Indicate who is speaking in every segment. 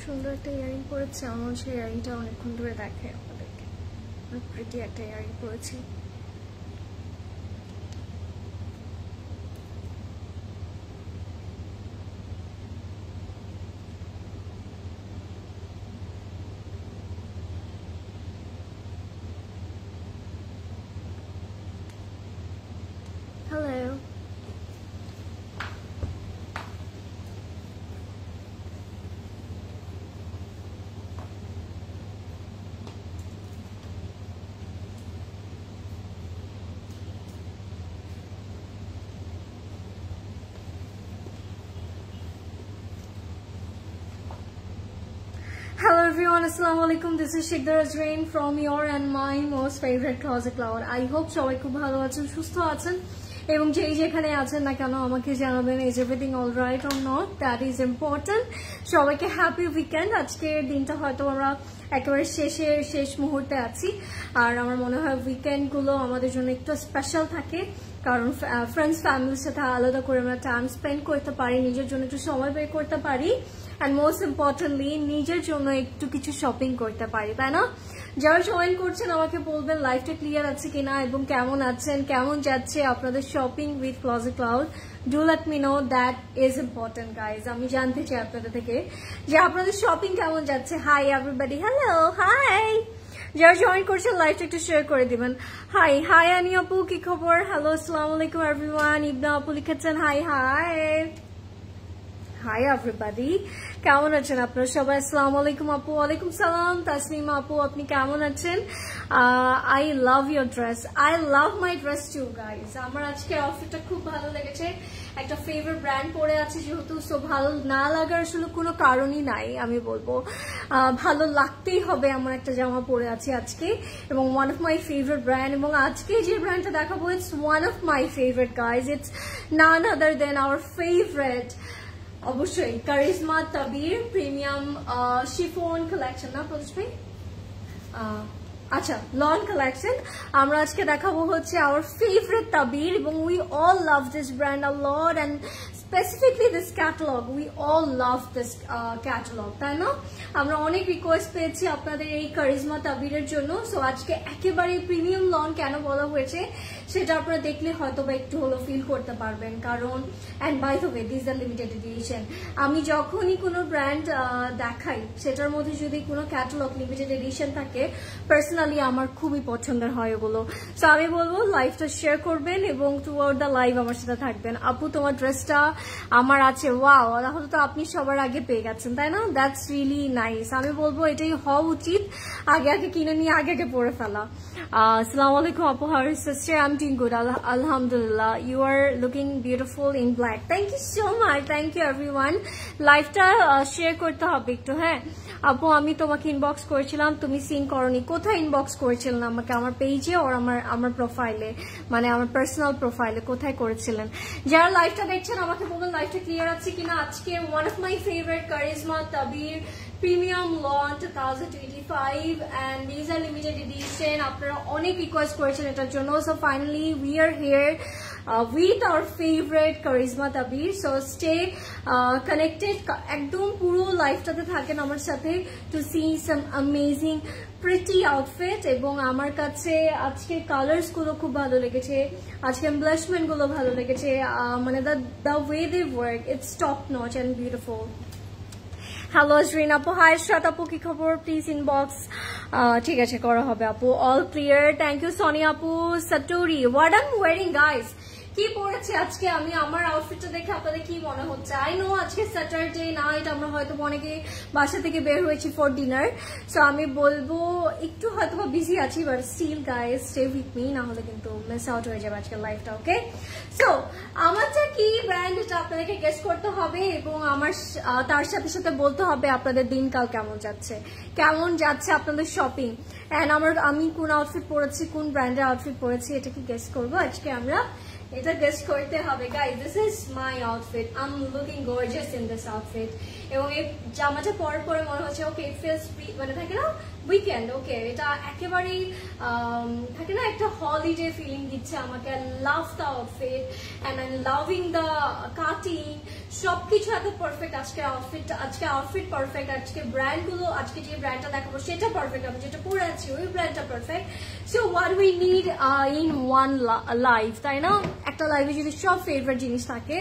Speaker 1: সুন্দর একটা ইয়ারিং পরেছে, আমার সেই ইয়ারিংটা অনেকক্ষণ ধরে দেখে আপনাদেরকে। অনেক প্রিটি একটা ইয়ারিং পরেছি। Hello. Hello everyone, Assalamualaikum. This is Shikdar Azrain from your and my most favorite closet cloud. I hope সবাই খুব ভালো আছেন, সুস্থ আছেন এবং যেখানে আছেন না কেন আমাকে জানাবেন is everything all right or not, that is important. সবাইকে হ্যাপি উইকেন্ড। আজকের দিনটা হয়তো আমরা একেবারে শেষ মুহূর্তে আছি, আর আমার মনে হয় উইকেন্ড গুলো আমাদের জন্য একটু স্পেশাল থাকে, কারণ ফ্রেন্ডস ফ্যামিলির সাথে আলাদা করে আমরা টাইম স্পেন্ড করতে পারি, নিজের জন্য একটু সময় বের করতে পারি, and most importantly নিজের জন্য একটু কিছু শপিং করতে পারি, তাই না? যারা জয়েন করছেন আমাকে বলবেন লাইফটা ক্লিয়ার আছে কিনা এবং কেমন আছেন, কেমন যাচ্ছে আপনাদের shopping with closet cloud. Do let me no, that is important guys. আমি জানতে চাই আপনাদের থেকে যে আপনাদের শপিং কেমন যাচ্ছে। Hi everybody, hello, hi. যারা জয়েন করছেন লাইভটা একটু শেয়ার করে দিবেন। হাই হাই আনি আপু, কি খবর? হ্যালো, আসসালামু আলাইকুম এভরিওয়ান। ইবনা আপু লিখেছেন হাই হাই। হাই এভরিবডি, কেমন আছেন আপনারা সবাই? আসসালামু আলাইকুম আপু। ওয়ালাইকুম সালাম। তাসলিমা আপু, আপনি কেমন আছেন? I love your dress, I love my dress too guys. আমার আজকে আউটফিটটা খুব ভালো লেগেছে, একটা ফেভারিট ব্র্যান্ড পরে আছে যেহেতু, সো ভালো না লাগার আসলে কোনো কারণই নাই। আমি বলবো ভালো লাগতেই হবে, আমার একটা জামা পরে আছে আজকে এবং one of my favourite brand, এবং আজকে যে ব্র্যান্ডটা দেখাবো it's one of my favourite guys. It's none other than our favourite, অবশ্যই কারিজমা তাবির প্রিমিয়াম শিফন কালেকশন, না প্রদীপ ভাই? আচ্ছা, লন কালেকশন। আমরা আজকে দেখাবো হচ্ছে আওয়ার ফেভারিট তাবির, এবং we all love this brand a lot, and specifically this catalogue, we all love this catalogue, তাই না? আমরা অনেক রিকোয়েস্ট পেয়েছি আপনাদের এই কারিজমা তাবিরের জন্য, সো আজকে একেবারে প্রিমিয়াম লন কেন বলা হয়েছে সেটা আপনারা দেখলে হয়তো বা একটু হলো ফিল করতে পারবেন, কারণ and by the way this are limited edition. আমি যখনই কোনো ব্র্যান্ড দেখাই সেটার মধ্যে যদি কোনো ক্যাটালগ লিমিটেড এডিশন থাকে, পার্সোনালি আমার খুবই পছন্দের হয় ওগুলো। সো আমি বলবো লাইভটা শেয়ার করবেন এবং থ্রু আউট দ্য লাইভ আমার সাথে থাকবেন। আপু তোমার ড্রেসটা আমার আছে, ওয়াও, তাহলে তো আপনি সবার আগে পেয়ে গেছেন, তাই না? That's really nice. আমি বলবো এটাই হওয়া উচিত, আগে কিনে নিয়ে আগে পরে ফেলা। আসসালামু আলাইকুম আপু, how are you sister? I am doing good, আলহামদুলিল্লাহ। You are looking beautiful in black. Thank you so much, thank you everyone. লাইভটা শেয়ার করতে হবে একটু, হ্যাঁ আপু। আমি তোমাকে ইনবক্স করেছিলাম, তুমি সিন করনি। কোথায় ইনবক্স করেছিলেন আমাকে? আমার পেজে ওর আমার প্রোফাইলে, মানে আমার পার্সোনাল প্রোফাইলে কোথায় করেছিলেন? যারা লাইভটা দেখছেন আমাকে বলবেন লাইভটা ক্লিয়ার আছে কিনা। আজকে one of my favourite charisma তাবির premium lawn 2025 and these are limited edition. আপনারা অনেক রিকোয়েস্ট করেছেন এটার জন্য, so finally we are here with our favorite Charizma Tabir. So stay connected, একদম পুরো লাইফটাতে থাকেন আমার সাথে to see some amazing pretty outfit. এবং আমার কাছে আজকে কালার্স গুলো খুব ভালো লেগেছে, আজকে এমব্লেশমেন্ট গুলো ভালো লেগেছে, মানে the way they work, it's top notch and beautiful. Hello Azrin আপু, হাই শ্রাত আপু, কি খবর? প্লিজ ইনবক্স, ঠিক আছে করা হবে আপু। All clear, thank you Soni আপু। Satori, what I am wearing guys, কি পরেছে আজকে আমি? আমার আউটফিটটা দেখে আপনাদের কি মনে হচ্ছে? আই নো আজকে স্যাটারডে নাইট, আমরা হয়তো অনেকে বাসা থেকে বের হয়েছি ফর ডিনার, সো আমি বলবো একটু হয়তো বিজি আছি, but still guys stay with me, না হলে কিন্তু মিস আউট হয়ে যাবে আজকের লাইফটা। ওকে, সো আমারটা কি ব্র্যান্ড এটা আপনাদেরকে গেস করতে হবে এবং আমার তার সাথে সাথে বলতে হবে আপনাদের দিনকাল কেমন যাচ্ছে, কেমন যাচ্ছে আপনাদের শপিং, অ্যান্ড আমি কোন আউটফিট পরেছি, কোন ব্র্যান্ডের আউটফিট পরেছি, এটা কি গেস করবো আজকে আমরা। এটা গেস করতে হবে guys this is my outfit I am looking gorgeous in this outfit এবং এই জামাটা পরার পরে মনে হচ্ছে ওকে ইট ফিলস মানে থাকে না উইকেন্ড ওকে এটা একেবারেই থাকে না একটা হলিডে ফিলিং দিচ্ছে আমাকে love the outfit and I am loving the cutting সবকিছু এত পারফেক্ট আজকে আউটফিট পারফেক্ট আজকে ব্র্যান্ডগুলো আজকে যে ব্র্যান্ডটা দেখাবো সেটা পারফেক্ট আমি যেটা পরে আছি ওই ব্র্যান্ডটা perfect so what we need in one life তাই না একটা লাইফে যদি সব ফেভারিট জিনিস থাকে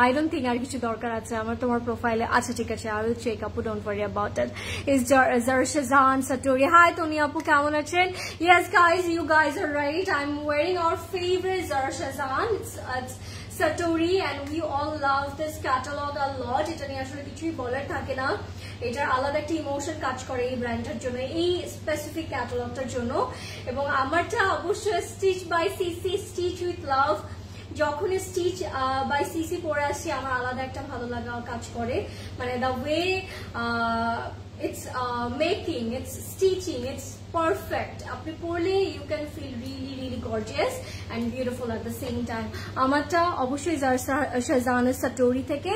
Speaker 1: আই ডোন্ট থিঙ্ক আর কিছু দরকার আছে আমার তোমার প্রোফাইলে আচ্ছা ঠিক আছে আই উইল চেক আপু don't worry about it is জারশাজান Satori. Hi Tony Apu, কেমন আছেন? Yes guys, you guys are right. I'm wearing our favorite Zarshazan. It's Satori and we all love this catalog a lot. এটা নিয়ে আসলে কিছুই বলার থাকে না এটার আলাদা একটা ইমোশন কাজ করে এই ব্র্যান্ডের জন্য এই স্পেসিফিক ক্যাটালগটার জন্য এবং আমারটা অবশ্যই stitch by CC stitch with love যখন স্টিচ বাই সিসি পরে আসি আমার আলাদা একটা ভালো লাগা কাজ করে মানে the way it's making, it's stitching, it's perfect. আপনি পরলে you can feel really gorgeous and beautiful at the same time. আমারটা অবশ্যই Zarshazan Satori থেকে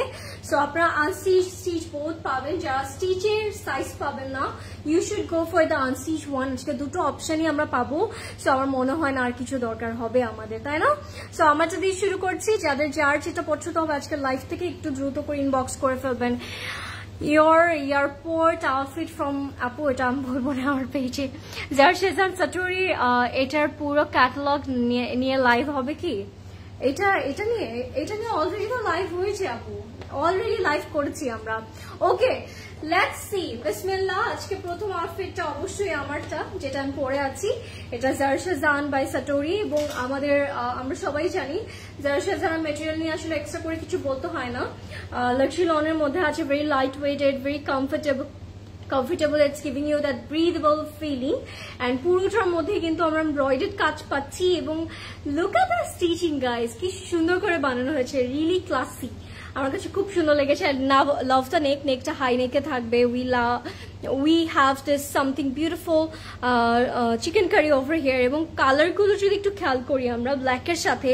Speaker 1: সো আপনারা আনস্টিচ স্টিচ বোথ পাবেন যারা স্টিচের সাইজ পাবেন না you should go for the unstitch one আজকে দুটো অপশনই আমরা পাবো সো আমার মনে হয় না আর কিছু দরকার হবে আমাদের তাই না সো আমারটা দিয়ে শুরু করছি যাদের যার যেটা পছন্দ হবে আজকে লাইভ থেকে একটু দ্রুত করে ইনবক্স করে ফেলবেন your airport outfit from Apu এটা আমি বলবো না আমার পেজে Zarshazan Satori এটার পুরো ক্যাটালগ নিয়ে লাইভ হবে কি এটা নিয়ে অলরেডি তো লাইভ হয়েছে আপু অলরেডি লাইভ করেছি আমরা ওকে লেটস সি বিসমিল্লাহ আজকে প্রথম আউটফিটটা অবশ্যই আমারটা যেটা আমি পরে আছি এটা Zarshazan by Satori এবং আমরা সবাই জানি Zarshazan ম্যাটেরিয়াল নিয়ে আসলে এক্সট্রা করে কিছু বলতে হয় না লাক্সারি লনের মধ্যে আছে very light weighted very comfortable it's giving you that breathable feeling and পুরোটার মধ্যে কিন্তু আমরা এমব্রয়ডার্ড কাজ পাচ্ছি এবং look at the stitching guys কি সুন্দর করে বানানো হয়েছে really classy আমার কাছে খুব সুন্দর লেগেছে লাভ দ্য নেকটা হাই নেকে থাকবে we have this something beautiful chicken curry over here এবং কালার গুলো যদি একটু খেয়াল করি আমরা ব্ল্যাক এর সাথে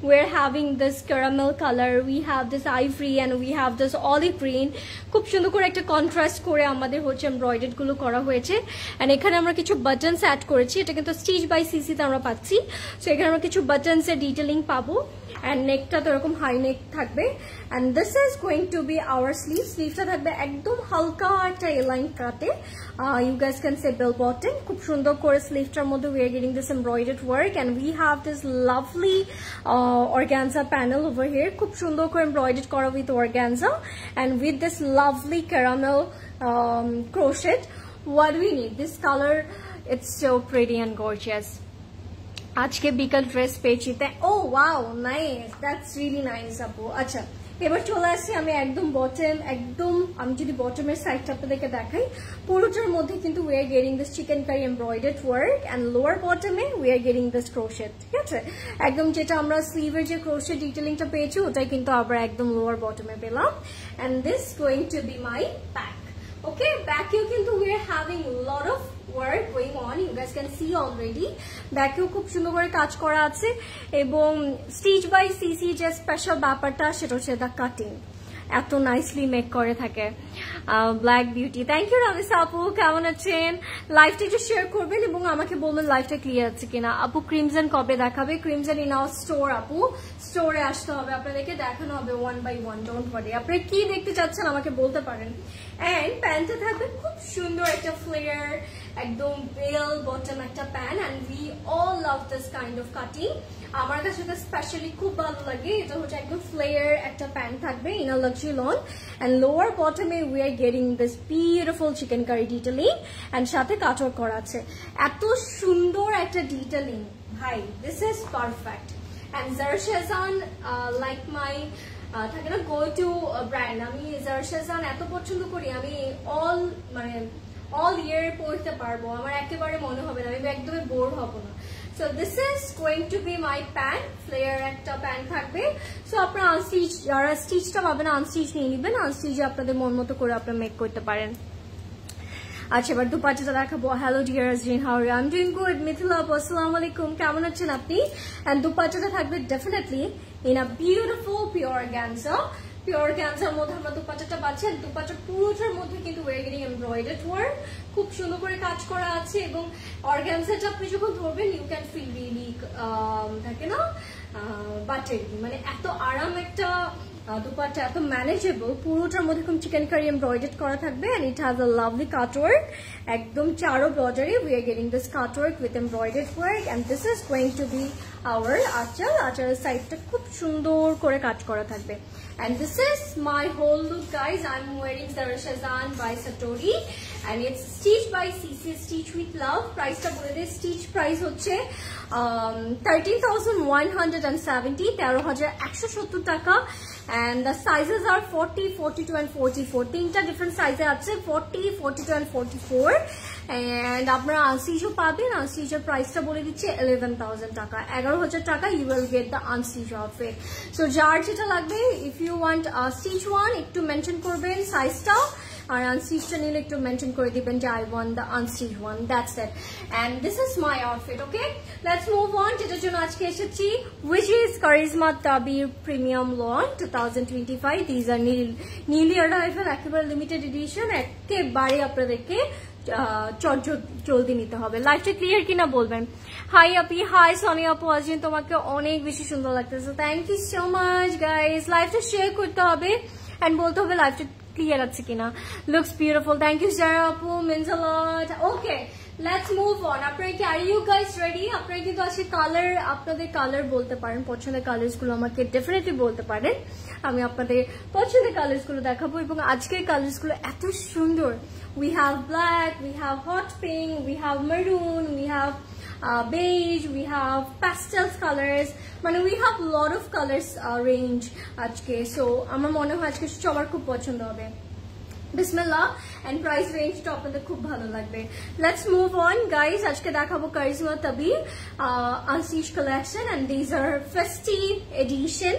Speaker 1: we're having this caramel color we have this ivory and we have this olive green খুব সুন্দর করে একটা কন্ট্রাস্ট করে আমাদের হচ্ছে এমব্রয়ডার্ড গুলো করা হয়েছে এন্ড এখানে আমরা কিছু বাটনস অ্যাড করেছি এটা কিন্তু স্টিচ বাই সিসি তে আমরা পাচ্ছি সো এখানে আমরা কিছু বাটনস এর ডিটেইলিং পাবো and নেকটা তো এরকম হাই নেক থাকবে and this is going to be our স্লিভটা থাকবে একদম হালকা একটা এলাইন কাটে you guys can say bell bottom খুব সুন্দর করে স্লিভটার মধ্যে we are getting this embroidered work and we have this lovely organza panel over here খুব সুন্দর করে embroidered করা with organza and with this lovely caramel crochet what do we need this color it's so pretty and gorgeous আজকে বিকাল dress পেয়েছি ও wow nice that's really nice আপু আচ্ছা এবার চলে আসছি আমি একদম আমি যদি বটমের সাইডটা আপনাদেরকে দেখাই পুরোটার মধ্যে কিন্তু we are getting this chicken curry embroidered work and lower bottom A we are getting this crochet ঠিক আছে একদম যেটা আমরা স্লিভের যে crochet ডিটেইলিংটা পেয়েছি ওটাই কিন্তু আবার একদম লোয়ার বটমে পেলাম and this going to be my back okay back you কিন্তু we are having a lot of work going on you guys can see already ব্যাকেও খুব সুন্দর করে কাজ করা আছে এবং স্টিচ বাই সিসি যে স্পেশাল ব্যাপারটা সেটা হচ্ছে দা কাটিং এত নাইসলি মেক করে থাকে black beauty thank you Ramisa আপু কেমন আছেন লাইভটা একটু শেয়ার করবেন এবং আমাকে বলবেন লাইভটা ক্লিয়ার আছে কিনা আপু ক্রিমজন কবে দেখাবে ক্রিমজন ইন আওয়ার স্টোর আপু স্টোরে আসতে হবে আপনাদেরকে দেখানো হবে one by one don't worry আপনারা কি দেখতে চাচ্ছেন আমাকে বলতে পারেন এন্ড প্যান্টটা থাকবে খুব সুন্দর একটা ফ্লেয়ার একদম বেল বটম একটা pant and we all love this kind of cutting আমার কাছে এটা স্পেশালি খুব ভালো লাগে এটা হচ্ছে একদম ফ্লেয়ার একটা প্যান্ট থাকবে in a luxury lawn and lower বটমে we are getting this beautiful chikankari detailing and সাথে কাটওয়ার্ক করা আছে এত সুন্দর একটা ডিটেইলিং ভাই this is perfect and Zarshazan like my থাকে না গো টু ব্র্যান্ড আমি Zarshazan এত পছন্দ করি আমি অল ইয়ার পড়তে পারবো আমার একেবারে মনে হবে না আমি একদমই বোর হব না so this is going to be my pant flare একটা প্যান্ট থাকবে সো আপনারা আনস্টিচ যারা স্টিচটা পাবেন আনস্টিচ নিয়ে নেবেন আনস্টিচ আপনাদের মন মতো করে আপনারা মেক করতে পারেন আচ্ছা এবার দুপাট্টাটা দেখাবো। Hello dear Azrin, how are you? I am doing good. Mithila আপু আসসালামু আলাইকুম, কেমন আছেন আপনি? এন্ড দুপাট্টাটা থাকবে definitely in a beautiful pure organza. Pure অর্গানজার মধ্যে আমরা দুপাট্টাটা পাচ্ছি। দুপাট্টা পুরোটার মধ্যে কিন্তু ওয়ার গেটিং এমব্রয়ডার্ড ওয়ার্ক, খুব সুন্দর করে কাজ করা আছে। এবং অর্গানজাটা আপনি যখন ধরবেন ইউ ক্যান ফিল রিলি থাকে না বাটারি, মানে এত আরাম একটা দুপাট্টা, এত ম্যানেজেবল। পুরোটার মধ্যে খুব চিকেন কারি এমব্রয়ডার্ড করা থাকবে and it has a lovely cutwork, একদম চারো বর্ডারে we are getting this cutwork with embroidered work and this is going to be our aanchal. আঁচলের সাইডটা খুব সুন্দর করে কাজ করা থাকবে। And this is my whole look, guys. I'm wearing the Rashazan by Satori and it's stitched by CC Stitch with Love. Price ta bole de, stitch price hocche 13,170, 13,170 টাকা। And the sizes are 40, 42 and 44. তিনটা different size আছে, 40, 42 and 44. And আপনারা আনস্টিচও পাবেন। আনস্টিচের প্রাইসটা বলে দিচ্ছে 11,000 টাকা, 11,000 টাকা you will get the unstitched outfit. So যার যেটা লাগবে, if you want a stitch one একটু মেনশন করবেন সাইজটা, আর আনস্টিচটা নিলে একটু মেনশন করে দিবেন যে I want the unstitched one. That's it. And this is my outfit. Okay, let's move on. যেটার জন্য আজকে এসেছি, which is Karisma Tabir Premium Lawn 2025. These are newly arrival, একেবারে লিমিটেড এডিশন। একেবারে আপনাদেরকে জলদি নিতে হবে। লাইফটা ক্লিয়ার কিনা বলবেন। হাই আপি, হাই সনি আপু আজরিন, তোমাকে অনেক বেশি সুন্দর লাগতেছে। Thank you so much guys. লাইফটা শেয়ার করতে হবে এন্ড বলতে হবে লাইফটা ক্লিয়ার আছে কিনা। Looks beautiful, thank you Zara আপু, means a lot. Okay, let's move on. আপনারা কি, আর ইউ গাইস রেডি? আপনারা কিন্তু আজকে কালার, আপনাদের কালার বলতে পারেন, পছন্দের কালার্স গুলো আমাকে ডেফিনেটলি বলতে পারেন। আমি আপনাদের পছন্দের কালার্স গুলো দেখাবো এবং আজকের কালার্স গুলো এত সুন্দর। We have black, we have hot pink, we have maroon, we have beige, we have pastels colors, মানে we have lot of colors range আজকে। সো আমার মনে হয় আজকে সবার খুব পছন্দ হবে। বিসমিল্লাহ। এন্ড প্রাইস রেঞ্জটা আপনাদের খুব ভালো লাগবে। Let's move on guys. আজকে দেখাবো charisma তাবির unstitched collection and these are festive edition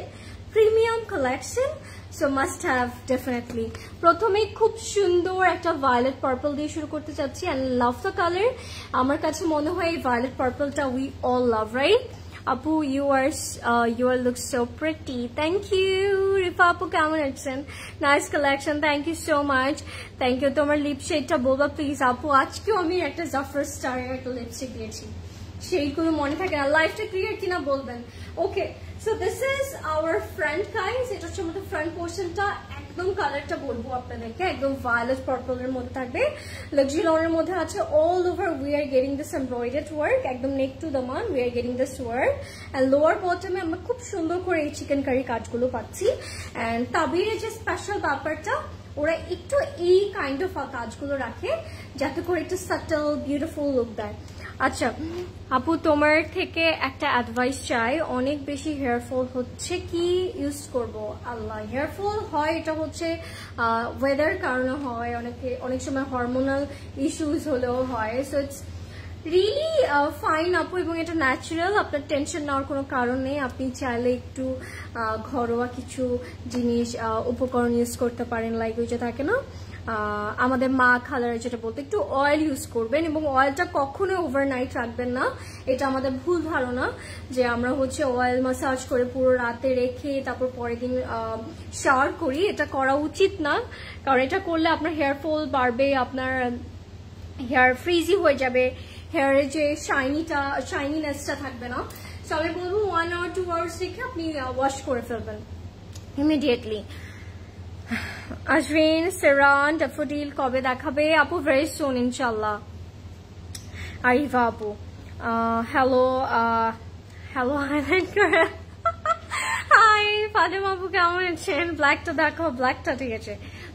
Speaker 1: premium collection, so must have definitely. প্রথমে খুব সুন্দর একটা ভায়োলেট পার্পল দিয়ে শুরু করতে চাচ্ছি and love the color. আমার কাছে মনে হয় এই violet পার্পলটা we all love, right? আপু you are look so pretty. Thank you. Rifa আপু কেমন আছেন? Nice collection, thank you so much. Thank you. তোমার লিপ শেডটা বলবা প্লিজ আপু। আজকেও আমি একটা জাফর স্টারের একটা লিপস্টিক দিয়েছি, সেইগুলো মনে থাকে না। লাইফটা ক্লিয়ার কিনা বলবেন। Okay, so this is our front guys. এটা হচ্ছে আমাদের ফ্রন্ট পোর্শনটা। একদম কালারটা বলবো আপনাদেরকে, একদম ভায়োলেট পার্পলের মধ্যে থাকবে, লাক্সারি লনের মধ্যে আছে। All over we are getting this embroidered work, একদম নেক টু দ্য মান we are getting this work. And lower বটমে আমরা খুব সুন্দর করে এই চিকেন কারি কাজগুলো পাচ্ছি। অ্যান্ড তাবিরের যে স্পেশাল ব্যাপারটা, ওরা একটু এই কাইন্ড অফ কাজগুলো রাখে যাতে করে একটু সাটল বিউটিফুল লুক দেয়। আচ্ছা আপু, তোমার থেকে একটা অ্যাডভাইস চাই। অনেক বেশি হেয়ার ফল হচ্ছে, কি ইউজ করব? আল্লাহ, হেয়ার ফল হয় এটা হচ্ছে ওয়েদার কারণে হয়, অনেক সময় হরমোনাল ইস্যুস হলেও হয়। সো ইটস রিয়েলি ফাইন আপু, এবং এটা ন্যাচারাল। আপনার টেনশন নেওয়ার কোনো কারণ নেই। আপনি চাইলে একটু ঘরোয়া কিছু জিনিস, উপকরণ ইউজ করতে পারেন। লাইক ওই যে থাকে না আমাদের মা খালার যেটা বলতে, একটু অয়েল ইউজ করবেন এবং অয়েলটা কখনো ওভারনাইট রাখবেন না। এটা আমাদের ভুল ধারণা যে আমরা হচ্ছে অয়েল মাসাজ করে পুরো রাতে রেখে তারপর পরের দিন শাওয়ার করি। এটা করা উচিত না, কারণ এটা করলে আপনার হেয়ার ফল বাড়বে, আপনার হেয়ার ফ্রিজি হয়ে যাবে, হেয়ারের যে শাইনিনেসটা থাকবে না। সো আমি বলবো 1 or 2 hours রেখে আপনি ওয়াশ করে ফেলবেন ইমিডিয়েটলি। আজরিন, সেরান, ড্যাফোডিল কবে দেখাবে? আপু ভেরি সুন ইনশাল্লাহ। আরিফা আপু হ্যালো হাইলাইট করে। হাই ফাতেমা আপু কেমন আছেন? ব্ল্যাকটা দেখো, ব্ল্যাকটা ঠিক আছে।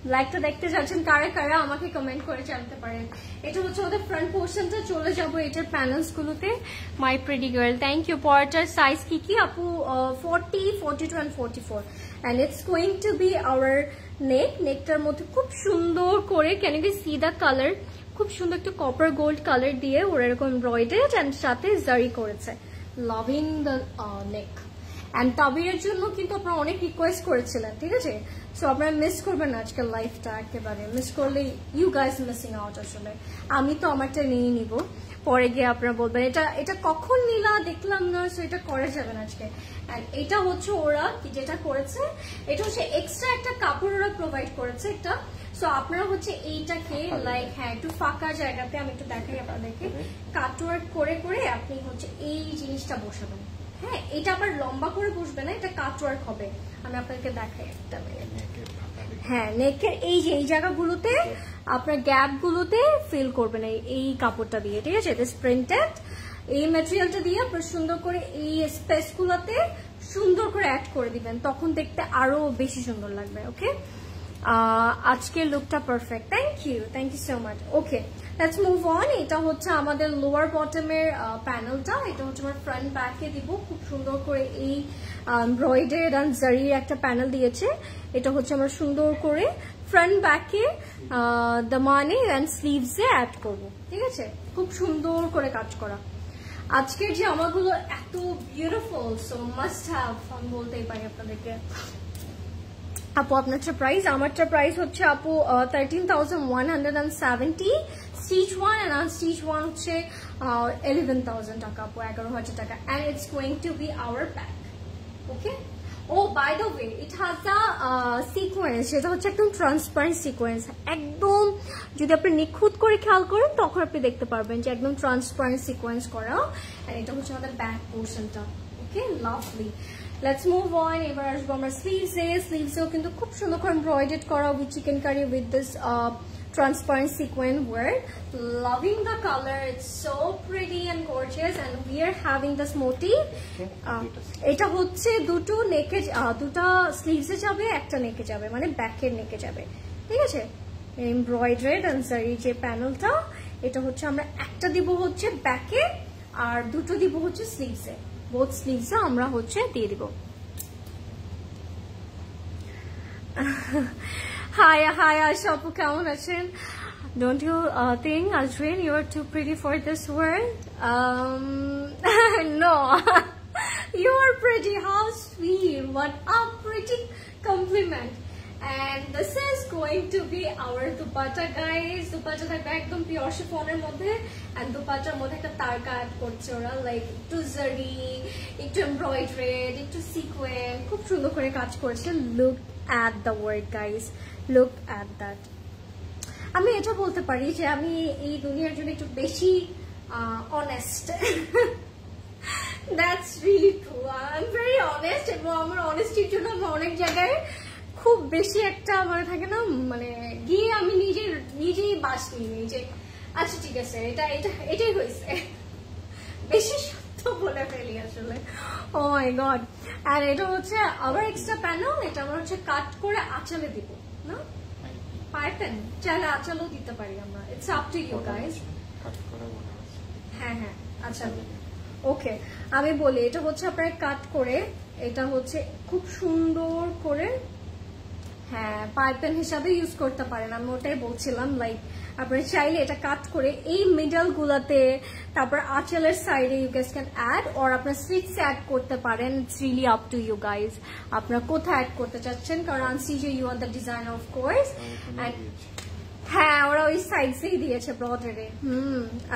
Speaker 1: ব্ল্যাকটা দেখতে চাচ্ছেন কারা কারা আমাকে কমেন্ট করে জানতে পারেন। এটা হচ্ছে ওদের ফ্রন্ট পোর্শনটা। চলে যাবো এটার প্যানেলস গুলোতে। My pretty girl, thank you. পরটার সাইজ কি কি আপু? 40, 42 and 44 and it's going to be our neck. নেকটার মধ্যে খুব সুন্দর করে, can you see the colour, খুব সুন্দর একটা কপার গোল্ড কালার দিয়ে ওরা এরকম এমব্রয়ডার্ড এন্ড সাথে জারি করেছে। লাভিং দ্য নেক অ্যান্ড তাবিরের জন্য কিন্তু আপনারা অনেক রিকোয়েস্ট করেছিলেন, ঠিক আছে? সো আপনারা মিস করবেন না আজকের লাইফটা, একেবারে মিস করলে ইউ গাইজ মিসিং আউট। আসলে আমি তো আমারটা নিয়ে নিব, পরে গিয়ে আপনারা বলবেন এটা এটা কখন নিলা দেখলাম না, সো এটা করা যাবে না আজকে। অ্যান্ড এটা হচ্ছে ওরা কি যেটা করেছে, এটা হচ্ছে এক্সট্রা একটা কাপড় ওরা প্রোভাইড করেছে একটা। সো আপনারা হচ্ছে এইটাকে লাইক হ্যাঁ একটু ফাঁকা জায়গাতে, আমি একটু দেখাই আপনাদেরকে, কাটওয়ার্ক করে করে আপনি হচ্ছে এই জিনিসটা বসাবেন। হ্যাঁ, এটা আবার লম্বা করে বসবে না, এটা কাটওয়ার্ক হবে। আমি আপনাদেরকে দেখাই একটা মিনিট। হ্যাঁ, নেকের এই যে এই জায়গাগুলোতে আপনার গ্যাপ গুলোতে ফিল করবেন এই কাপড়টা দিয়ে, ঠিক আছে? দিস প্রিন্টেড এই ম্যাটেরিয়ালটা দিয়ে আপনার সুন্দর করে এই স্পেস গুলোতে সুন্দর করে অ্যাড করে দিবেন, তখন দেখতে আরো বেশি সুন্দর লাগবে। ওকে, আজকের লুকটা perfect. Thank you so much. Okay, let's move on. এটা হচ্ছে আমাদের লোয়ার বটমের প্যানেলটা, এটা হচ্ছে আমার ফ্রন্ট ব্যাকে দিব। খুব সুন্দর করে এই এমব্রয়ডারি এন্ড জারির একটা প্যানেল দিয়েছে। এটা হচ্ছে আমরা সুন্দর করে ফ্রন্ট ব্যাকে দামানে এন্ড স্লিভসে অ্যাড করব, ঠিক আছে? খুব সুন্দর করে কাজ করা। আজকের যে জামাগুলো এত বিউটিফুল, সো মাস্ট হ্যাভ, আমি বলতেই পারি আপনাদেরকে। আপু আপনারটা প্রাইস, আমারটা প্রাইস হচ্ছে আপু 13,170 stitch one, and unstitch one হচ্ছে 11,000 টাকা আপু, 11,000 টাকা। And it's going to be our back. Okay, oh by the way it has a sequence, সেটা হচ্ছে একদম ট্রান্সপারেন্ট সিকোয়েন্স। একদম যদি আপনি নিখুঁত করে খেয়াল করেন তখন আপনি দেখতে পারবেন যে একদম ট্রান্সপারেন্ট সিকোয়েন্স করা। আর এটা হচ্ছে আমাদের ব্যাক পোর্শনটা। ওকে, লাভলি। Let's move on. এবার আসবো আমরা স্লিভসেও কিন্তু খুব সুন্দর করে এমব্রয়ডারি করা with chikankari with this transparent sequin work. Loving the color, it's so pretty and gorgeous, and we are having this motif. এটা হচ্ছে দুটো নেকে, দুটো স্লিভসে যাবে, একটা নেকে যাবে, মানে ব্যাকের নেকে যাবে, ঠিক আছে? এমব্রয়ডারি এন্ড জারি যে প্যানেলটা, এটা হচ্ছে আমরা একটা দিব হচ্ছে ব্যাকে আর দুটো দিব হচ্ছে স্লিভসে। বোথ স্লিভসে আমরা হচ্ছে দিয়ে দিব। Hi Asha apu, কেমন আছেন? Don't you think Azrin you are too pretty for this world? No. You are pretty. How sweet. What a pretty compliment. And this is going to be our dupatta, guys. Dupatta থাকবে একদম pure শিফনের মধ্যে, and দুপাট্টার মধ্যে একটা তারকা add করছে ওরা, like একটু জারি, একটু এমব্রয়ডারি, একটু সিকোয়েন, খুব সুন্দর করে কাজ করেছে। Look at the work, guys. Look at that. আমি এটা বলতে পারি যে আমি এই দুনিয়ার জন্য একটু বেশি honest. That's really true. I'm very honest, এবং আমার অনেস্টির জন্য আমি অনেক জায়গায় খুব বেশি একটা আমার থাকে না, মানে গিয়ে আমি নিজেই বাস নিয়ে নিই যে আচ্ছা ঠিক আছে এটাই হয়েছে, বেশি সত্য বলে ফেলি আসলে। ও মাই গড। আর এটা হচ্ছে আবার এক্সট্রা প্যানেল, এটা আমরা হচ্ছে কাট করে আঁচলে দিব না, পাইপেন চাইলে আঁচলও দিতে পারি আমরা, it's up to you guys. হ্যাঁ আচ্ছা ওকে, আমি বলি এটা হচ্ছে আপনারা কাট করে, এটা হচ্ছে খুব সুন্দর করে হ্যাঁ পাইপেন হিসাবে ইউজ করতে পারেন, আমি ওটাই বলছিলাম। লাইক আপনারা চাইলে এটা কাট করে এই মিডল গুলাতে, তারপর আঁচলের সাইডে you guys can add, or আপনার স্লিটসে অ্যাড করতে পারেন। It's really up to you guys, আপনারা কোথায় অ্যাড করতে চাচ্ছেন, কারণ আনসি যে you are the designer of course. হ্যাঁ ওরা ওই সাইডসেই দিয়েছে ব্রডারে।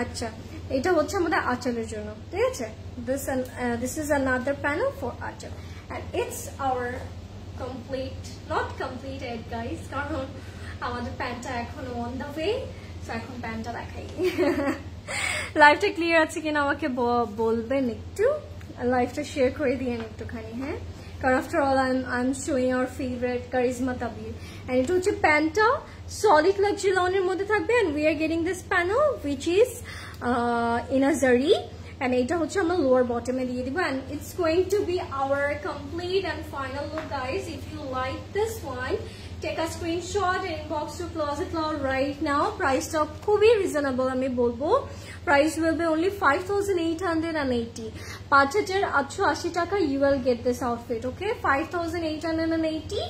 Speaker 1: আচ্ছা, এটা হচ্ছে আমাদের আঁচলের জন্য, ঠিক আছে? This is another panel for আঁচল, and it's our complete, not completed guys, কারণ আমাদের প্যান্টটা এখনো অন দ্য ওয়ে, সো এখন প্যান্টটা দেখাই। লাইভটা ক্লিয়ার আছে কিনা আমাকে বলবেন একটু, লাইভটা শেয়ার করে দিয়েন একটুখানি। হ্যাঁ, কারণ after all I am showing our favourite charisma Tabir, and এটা হচ্ছে প্যান্টটা সলিড লাক্সারি লনের মধ্যে থাকবে, and we are getting this panel which is in a zari, and এটা হচ্ছে আমরা লোয়ার বটমে দিয়ে দিব, and it's going to be our complete and final look guys. If you like this one, take a screenshot and inbox to Closet Cloud right now. Price টা খুবই reasonable, আমি বলবো price will be only 5,880, 5,880 টাকা you will get this outfit. Okay, 5,880।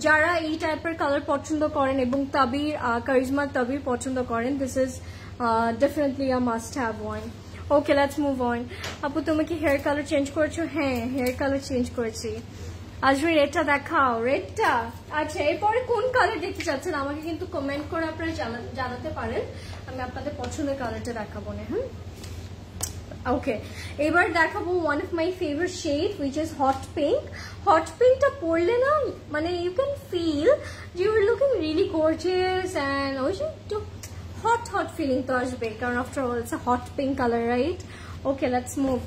Speaker 1: যারা এই টাইপের colour পছন্দ করেন এবং তাবির কারিজমা তাবির পছন্দ করেন, this is definitely a must have one. Okay let's move on. আপু তুমি কি হেয়ার কালার চেঞ্জ করেছো? হ্যাঁ, হেয়ার কালার চেঞ্জ করেছি। আজকে রেডটা দেখাও, রেডটা। আচ্ছা, এরপরে কোন কালার দেখতে চাচ্ছেন আমাকে কিন্তু কমেন্ট করে আপনারা জানাতে পারেন, আমি আপনাদের পছন্দের কালারটা দেখাবো না। হ্যাঁ, ওকে, এবার দেখাবো one of my favourite shade which is hot pink. Hot পিঙ্কটা পরলে না মানে you can feel you are looking really gorgeous and ওই যে একটু হট হট ফিলিং তো আসবে, কারণ after all it's a hot pink colour, right? Okay let's move.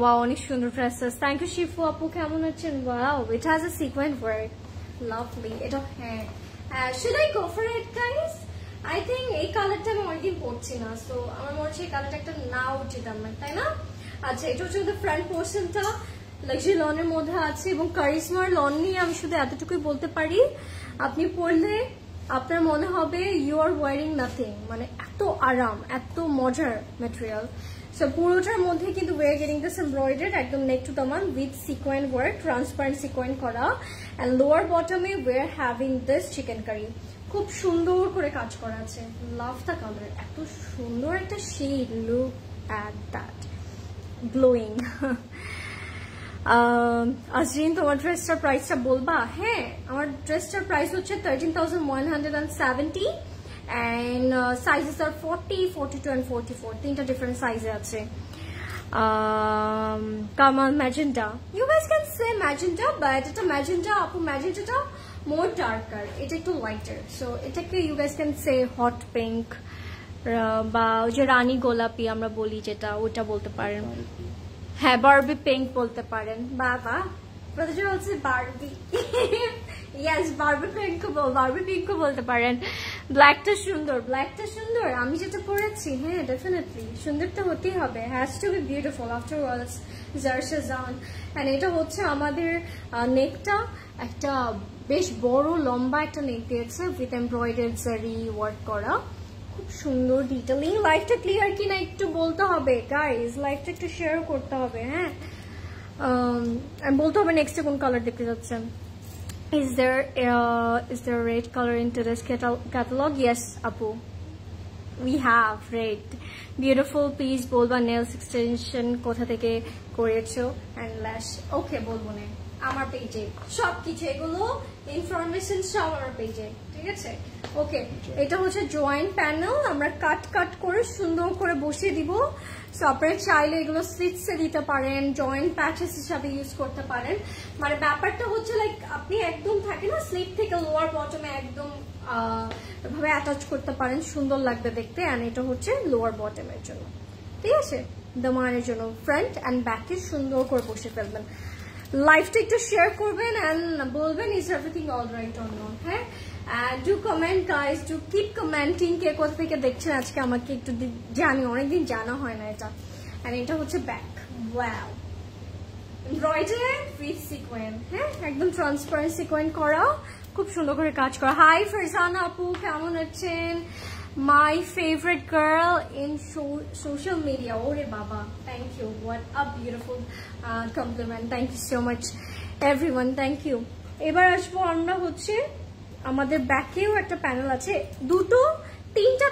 Speaker 1: Wow, অনেক সুন্দর ড্রেসেস। থ্যাংক ইউ শিফু আপু, কেমন আছেন? Wow, it has a sequin work, lovely. এটা হ্যাঁ, should I go for it guys? I think এই কালারটা আমি অনেকদিন পরছি না, সো আমার মনে হচ্ছে এই কালারটা একটা নাও উচিত আমার, তাই না? আচ্ছা, এটা হচ্ছে ফ্রন্ট পোর্শনটা লাক্সারি লনের মধ্যে আছে এবং কারিশমার লন নিয়ে আমি শুধু এতটুকুই বলতে পারি, আপনি পরলে আপনার মনে হবে ইউ আর ওয়ারিং নাথিং, মানে এত আরাম, এত মজার ম্যাটেরিয়াল। সো পুরোটার মধ্যে কিন্তু we are getting this embroidered একদম neck two Daman with sequin work, transparent sequin করা, and lower bottom A we are having this chicken curry, খুব সুন্দর করে কাজ করা আছে। লাভ দ্য কালার, এত সুন্দর একটা shade, look at that, glowing. Azrin, তোমার ড্রেসটার প্রাইসটা বলবা? হ্যাঁ, আমার ড্রেসটার প্রাইস হচ্ছে 13,170 and sizes are 40, 42 and 44, তিনটা ডিফারেন্ট সাইজে আছে। কামাল magenta, you guys can say magenta, but এটা ম্যাজেন্টা আপু, ম্যাজেন্টাটা মোর ডার্কার, এটা একটু লাইটার, সো এটাকে you guys can say hot pink বা ওই যে রানী গোলাপি আমরা বলি যেটা, ওটা বলতে পারেন। হ্যাঁ, বারবি পিঙ্ক বলতে পারেন। বাবা প্রতিটা হচ্ছে বারবি, ইয়েস বারবি পিঙ্কও বলতে পারেন। ব্ল্যাকটা সুন্দর, ব্ল্যাকটা সুন্দর, আমি যেটা পরেছি, হ্যাঁ ডেফিনেটলি সুন্দর তো হতেই হবে, has to be beautiful after all Zarshazan. And এটা হচ্ছে আমাদের নেকটা একটা বেশ বড় লম্বা একটা নেক দিয়েছে উইথ এমব্রয়ডারি জারি ওয়ার্ক করা, খুব সুন্দর ডিটেইলিং। লাইফটা ক্লিয়ার কিনা একটু বলতে হবে গাইজ, লাইফটা একটু শেয়ার করতে হবে। হ্যাঁ, বলতে হবে নেক্সটে কোন কালার দেখতে যাচ্ছেন। Is there red color in today's catalog? Yes, Apu. We have red. Beautiful. Please bolba nails extension kotha theke korecho and lash. Okay, bolbo ne. Amar page e সব কিছু এগুলো ইনফরমেশন সব আমার পেজে, ঠিক আছে? ওকে, এটা হচ্ছে জয়েন্ট প্যানেল, আমরা কাট করে সুন্দর করে বসিয়ে দিব। সো আপনারা চাইলে এগুলো স্লিটসে দিতে পারেন, জয়েন্ট প্যাচেস হিসাবে ইউজ করতে পারেন। মানে ব্যাপারটা হচ্ছে লাইক আপনি একদম থাকে না স্লিপ থেকে লোয়ার বটমে একদম ভাবে অ্যাটাচ করতে পারেন, সুন্দর লাগবে দেখতে। এন্ড এটা হচ্ছে লোয়ার বটমের জন্য, ঠিক আছে? দামানের জন্য ফ্রন্ট এন্ড ব্যাকে সুন্দর করে বসে ফেলবেন। লাইফটা একটু শেয়ার করবেন এন্ড বলবেন is everything alright or not. হ্যাঁ, do comment guys, do keep commenting, কে কোথা থেকে দেখছেন আজকে আমাকে একটু জানি, অনেকদিন জানা হয় না এটা। এন্ড এটা হচ্ছে back, wow, embroidery with sequence, হ্যাঁ একদম ট্রান্সপারেন্ট সিকোয়েন্স করা, খুব সুন্দর করে কাজ করা। হাই ফারজানা আপু, কেমন আছেন? My favorite girl in social media. Ore baba, thank you. What a beautiful compliment. Thank you so much everyone. Thank you. এবার আসবো আমরা হচ্ছে আমাদের ব্যাকেও একটা প্যানেল আছে, তিনটা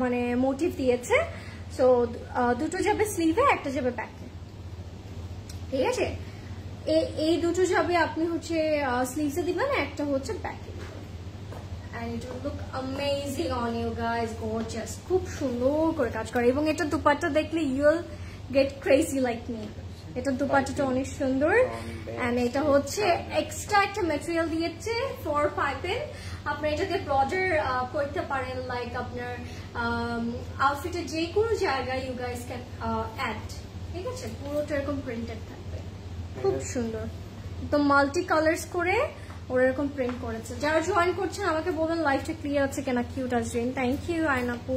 Speaker 1: মানে মোটিভ দিয়েছে। সো দুটো যাবে স্লিভে, একটা যাবে ব্যাকে, ঠিক আছে? এই দুটো যাবে আপনি হচ্ছে স্লিভসে দিবেন, একটা হচ্ছে ব্যাকে। And it will look amazing on you guys, gorgeous. খুব সুন্দর করে কাজ করে এবং এটা দুপাট্টা দেখলে you will get crazy like me. এটা দুপাট্টাটা অনেক সুন্দর and এটা হচ্ছে এক্সট্রা একটা ম্যাটেরিয়াল দিয়েছে ফর পাইপেন। আপনি এটা দিয়ে বর্ডার করতে পারেন, লাইক আপনার আউটফিটের যে কোনো জায়গায় you guys can add, ঠিক আছে? পুরোটা এরকম প্রিন্টেড থাকবে, খুব সুন্দর, একদম মাল্টি কালার্স করে ওরা এরকম প্রিন্ট করেছে। যারা জয়েন করছেন আমাকে বলবেন লাইফটা ক্লিয়ার আছে কিনা। কিউট আসবেন, থ্যাংক ইউ আয়ন আপু।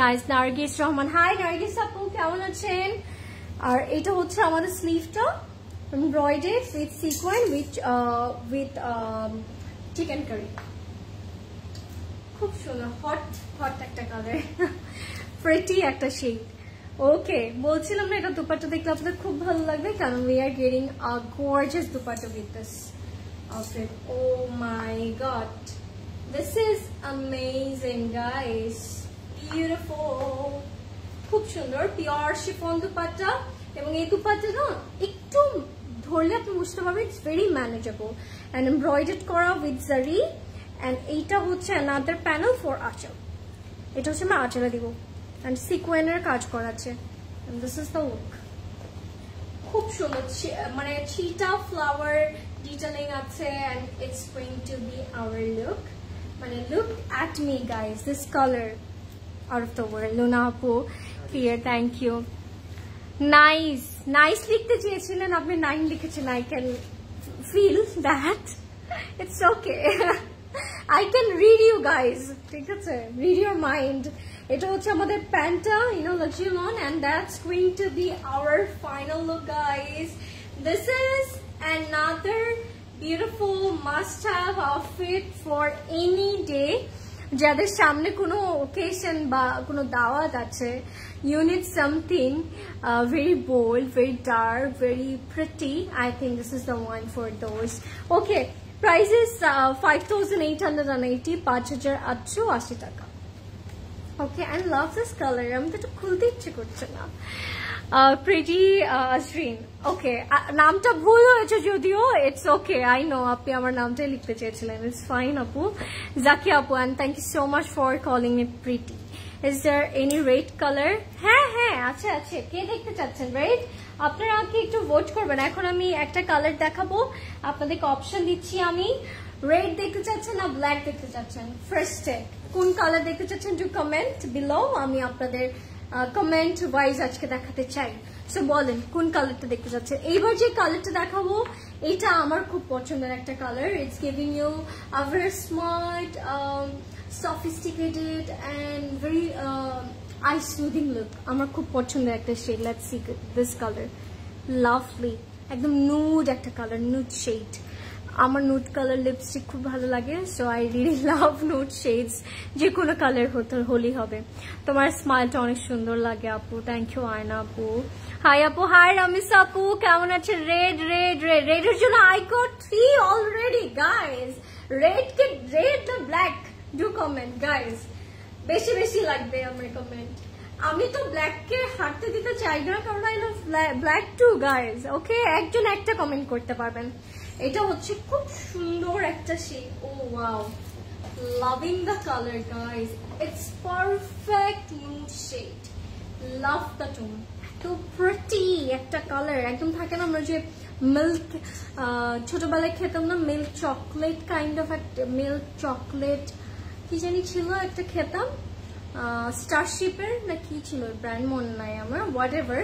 Speaker 1: নাইস, নার্গিস রহমান, হাই নার্গিস আপু, কেমন আছেন? আর এটা হচ্ছে আমাদের স্লিভটা embroidery with sequin with chikankari, খুব সুন্দর, হট একটা কালার, প্রিটি একটা শেড। ওকে, বলছিলাম না এটা দুপাট্টা দেখলে আপনাদের খুব ভালো লাগবে, কারণ we are getting a gorgeous dupatta with this outfit. Oh my god, this is amazing guys, beautiful, খুব সুন্দর পিওর শিফন দুপাট্টা এবং এই দুপাট্টা না একটু ধরলে আপনি বুঝতে পারবেন it's very manageable and embroidered করা উইথ জারি এন্ড এইটা হচ্ছে অ্যানাদার প্যানেল ফর আঁচল এটা হচ্ছে আমরা আঁচলে দিব এন্ড সিকোয়েনের কাজ করা আছে and this is the look খুব সুন্দর মানে চিটা ফ্লাওয়ার ডিটেইলিং আছে and it's going to be our look মানে look at me guys this colour out of the world Luna apu clear thank you nice লিখতে চেয়েছিলেন আপনি 9 লিখেছেন I can feel that it's okay I can read you guys ঠিক আছে read your mind এটা হচ্ছে আমাদের প্যান্টটা luxury lawn and that's going to be our final look guys this is another beautiful must have outfit for any day যাদের সামনে কোনো occasion বা কোনো দাওয়াত আছে you need something very bold very dark very pretty I think this is the one for those okay price is 5880 5880 টাকা okay I love this color আমি তো একটু খুলতে ইচ্ছে করছে না pretty Ashreen okay নামটা ভুল হয়েছে যদিও it's okay I know আপনি আমার নামটাই লিখতে চেয়েছিলেন it's fine আপু জাকি আপু and thank you so much for calling me pretty is there any red color হ্যাঁ আছে কে দেখতে চাচ্ছেন red আপনারা কি একটু ভোট করবেন এখন আমি একটা কালার দেখাবো আপনাদেরকে অপশন দিচ্ছি আমি red দেখতে চাচ্ছেন না black দেখতে চাচ্ছেন first check কোন কালার দেখতে চাচ্ছেন টু কমেন্ট বিলো আমি আপনাদের কমেন্ট ওয়াইজ আজকে দেখাতে চাই সো বলেন কোন কালারটা দেখতে চাচ্ছেন এইবার যে কালারটা দেখাবো এটা আমার খুব পছন্দের একটা colour it's giving you a very smart sophisticated and very eye soothing look আমার খুব পছন্দের একটা shade let's see this colour lovely একদম নুড একটা কালার নুড শেড আমার নুড কালার লিপস্টিক খুব ভালো লাগে so I really love nude shades যে কোনো কালার হলি হবে তোমার স্মাইলটা অনেক সুন্দর লাগে আপু থ্যাংক ইউ আয়না আপু হাই আপু হাই রামিস আপু কেমন আছে রেড এর জন্য I goat 3 already guys red না ব্ল্যাক ডু কমেন্ট গাইস বেশি লাগবে আমার কমেন্ট আমি তো ব্ল্যাক কে হাঁটতে দিতে চাই না কারণ I love black too guys okay একজন একটা কমেন্ট করতে পারবেন এটা হচ্ছে খুব সুন্দর একটা shade oh wow loving the colour guys it's perfect nude shade love the tone তো প্রিটি একটা কালার একদম থাকে না আমরা যে মিল্ক ছোটবেলায় খেতাম না মিল্ক চকলেট কাইন্ড অফ একটা মিল্ক চকলেট কি জানি ছিল একটা খেতাম স্টারশিপের না কি ছিল ব্র্যান্ড মনে নাই আমার হোয়াট এভার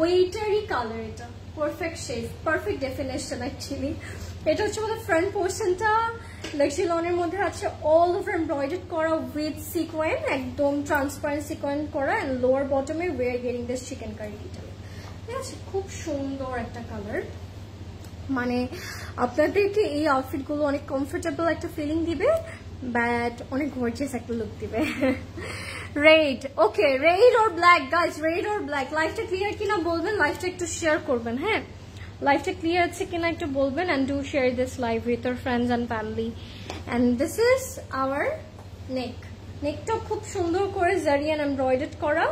Speaker 1: ওইটারই কালার এটা perfect shade perfect definition actually এটা হচ্ছে আমাদের ফ্রন্ট পোর্শনটা লাক্সারি লনের মধ্যে আছে অল ওভার এমব্রয়ডার্ড করা উইথ সিকোয়েন একদম ট্রান্সপারেন্ট সিকোয়েন করা এন্ড লোয়ার বটমে we are getting this chikankari detail ঠিক আছে খুব সুন্দর একটা কালার মানে আপনাদেরকে এই আউটফিট গুলো অনেক কমফোর্টেবল একটা ফিলিং দিবে বাট অনেক গর্জিয়াস একটা লুক দিবে red okay red or black guys red or black লাইফটা ক্লিয়ার কিনা বলবেন লাইফটা একটু শেয়ার করবেন হ্যাঁ লাইফটা ক্লিয়ার আছে কিনা একটু বলবেন and do share this live with your friends and family and this is our neckটা খুব সুন্দর করে জারি and embroidered করা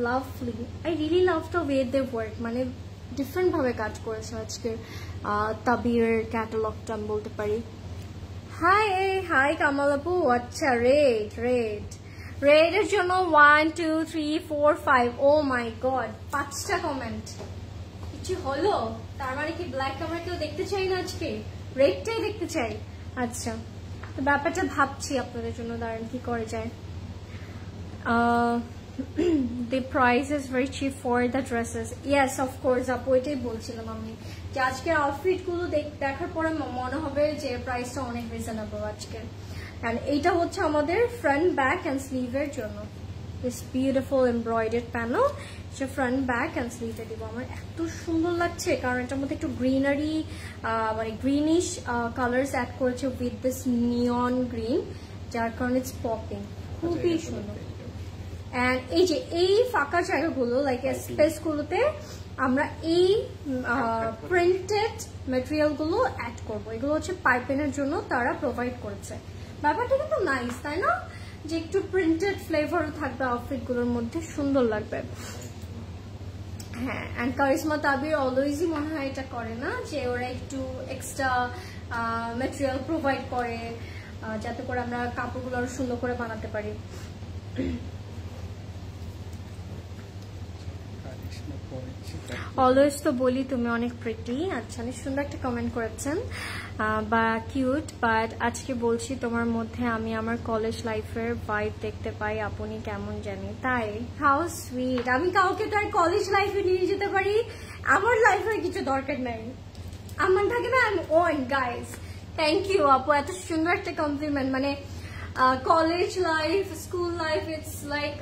Speaker 1: lovely I really love the way they work মানে ডিফারেন্ট ভাবে কাজ করেছে আজকে তাবির ক্যাটালগটা আমি বলতে পারি হাই কামাল আপু আচ্ছা রেড এর জন্য 1 2 3 4 5 ও মাই গড 5টা কমেন্ট কিছু হলো তার মানে কি ব্ল্যাক আমরা কেউ দেখতে চাই না আজকে রেডটাই দেখতে চাই আচ্ছা তো ব্যাপারটা ভাবছি আপনাদের জন্য দাঁড়ান কি করে যায় the price is very cheap for the dresses yes of course আপু এটাই বলছিলাম আমি যে আজকের আউটফিট গুলো দেখার পরে মনে হবে যে প্রাইসটা অনেক রিজনেবল আজকের and এইটা হচ্ছে আমাদের ফ্রন্ট ব্যাক এন্ড স্লিভ এর জন্য this beautiful embroidered panel যে ফ্রন্ট ব্যাক এন্ড স্লিভ এ দিব আমার এত সুন্দর লাগছে কারণ এটার মধ্যে একটু গ্রিনারি মানে গ্রিনিশ কালারস অ্যাড করেছে উইথ দিস নিয়ন গ্রিন যার কারণে ইটস পপিং খুবই সুন্দর and এই যে এই ফাঁকা জায়গাগুলো লাইক স্পেস গুলোতে আমরা এই প্রিন্টেড ম্যাটেরিয়াল গুলো অ্যাড করব এগুলো হচ্ছে পাইপিনের জন্য তারা প্রোভাইড করেছে ব্যাপারটা কিন্তু নাইস তাই না যে একটু প্রিন্টেড ফ্লেভারও থাকবে আউটফিটগুলোর মধ্যে, সুন্দর লাগবে। হ্যাঁ, অ্যান্ড কারিশমা তাবির অলওয়েজই মনে হয় এটা করে না, যে ওরা একটু এক্সট্রা ম্যাটেরিয়াল প্রোভাইড করে যাতে করে আমরা কাপড়গুলো আরো সুন্দর করে বানাতে পারি। অলওয়েজ তো বলি তুমি অনেক প্রিটি। আচ্ছা, অনেক সুন্দর একটা কমেন্ট করেছেন বা কিউট, বাট আজকে বলছি তোমার মধ্যে আমি আমার কলেজ লাইফের ভাইব দেখতে পাই, আপনি কেমন জানি। তাই? How sweet. আমি কাউকে তার কলেজ লাইফে নিয়ে যেতে পারি, আমার লাইফের কিছু দরকার নাই, আমার থাকে না I am on guys. Thank you আপু, এত সুন্দর একটা কমপ্লিমেন্ট। মানে college life, school life, it's like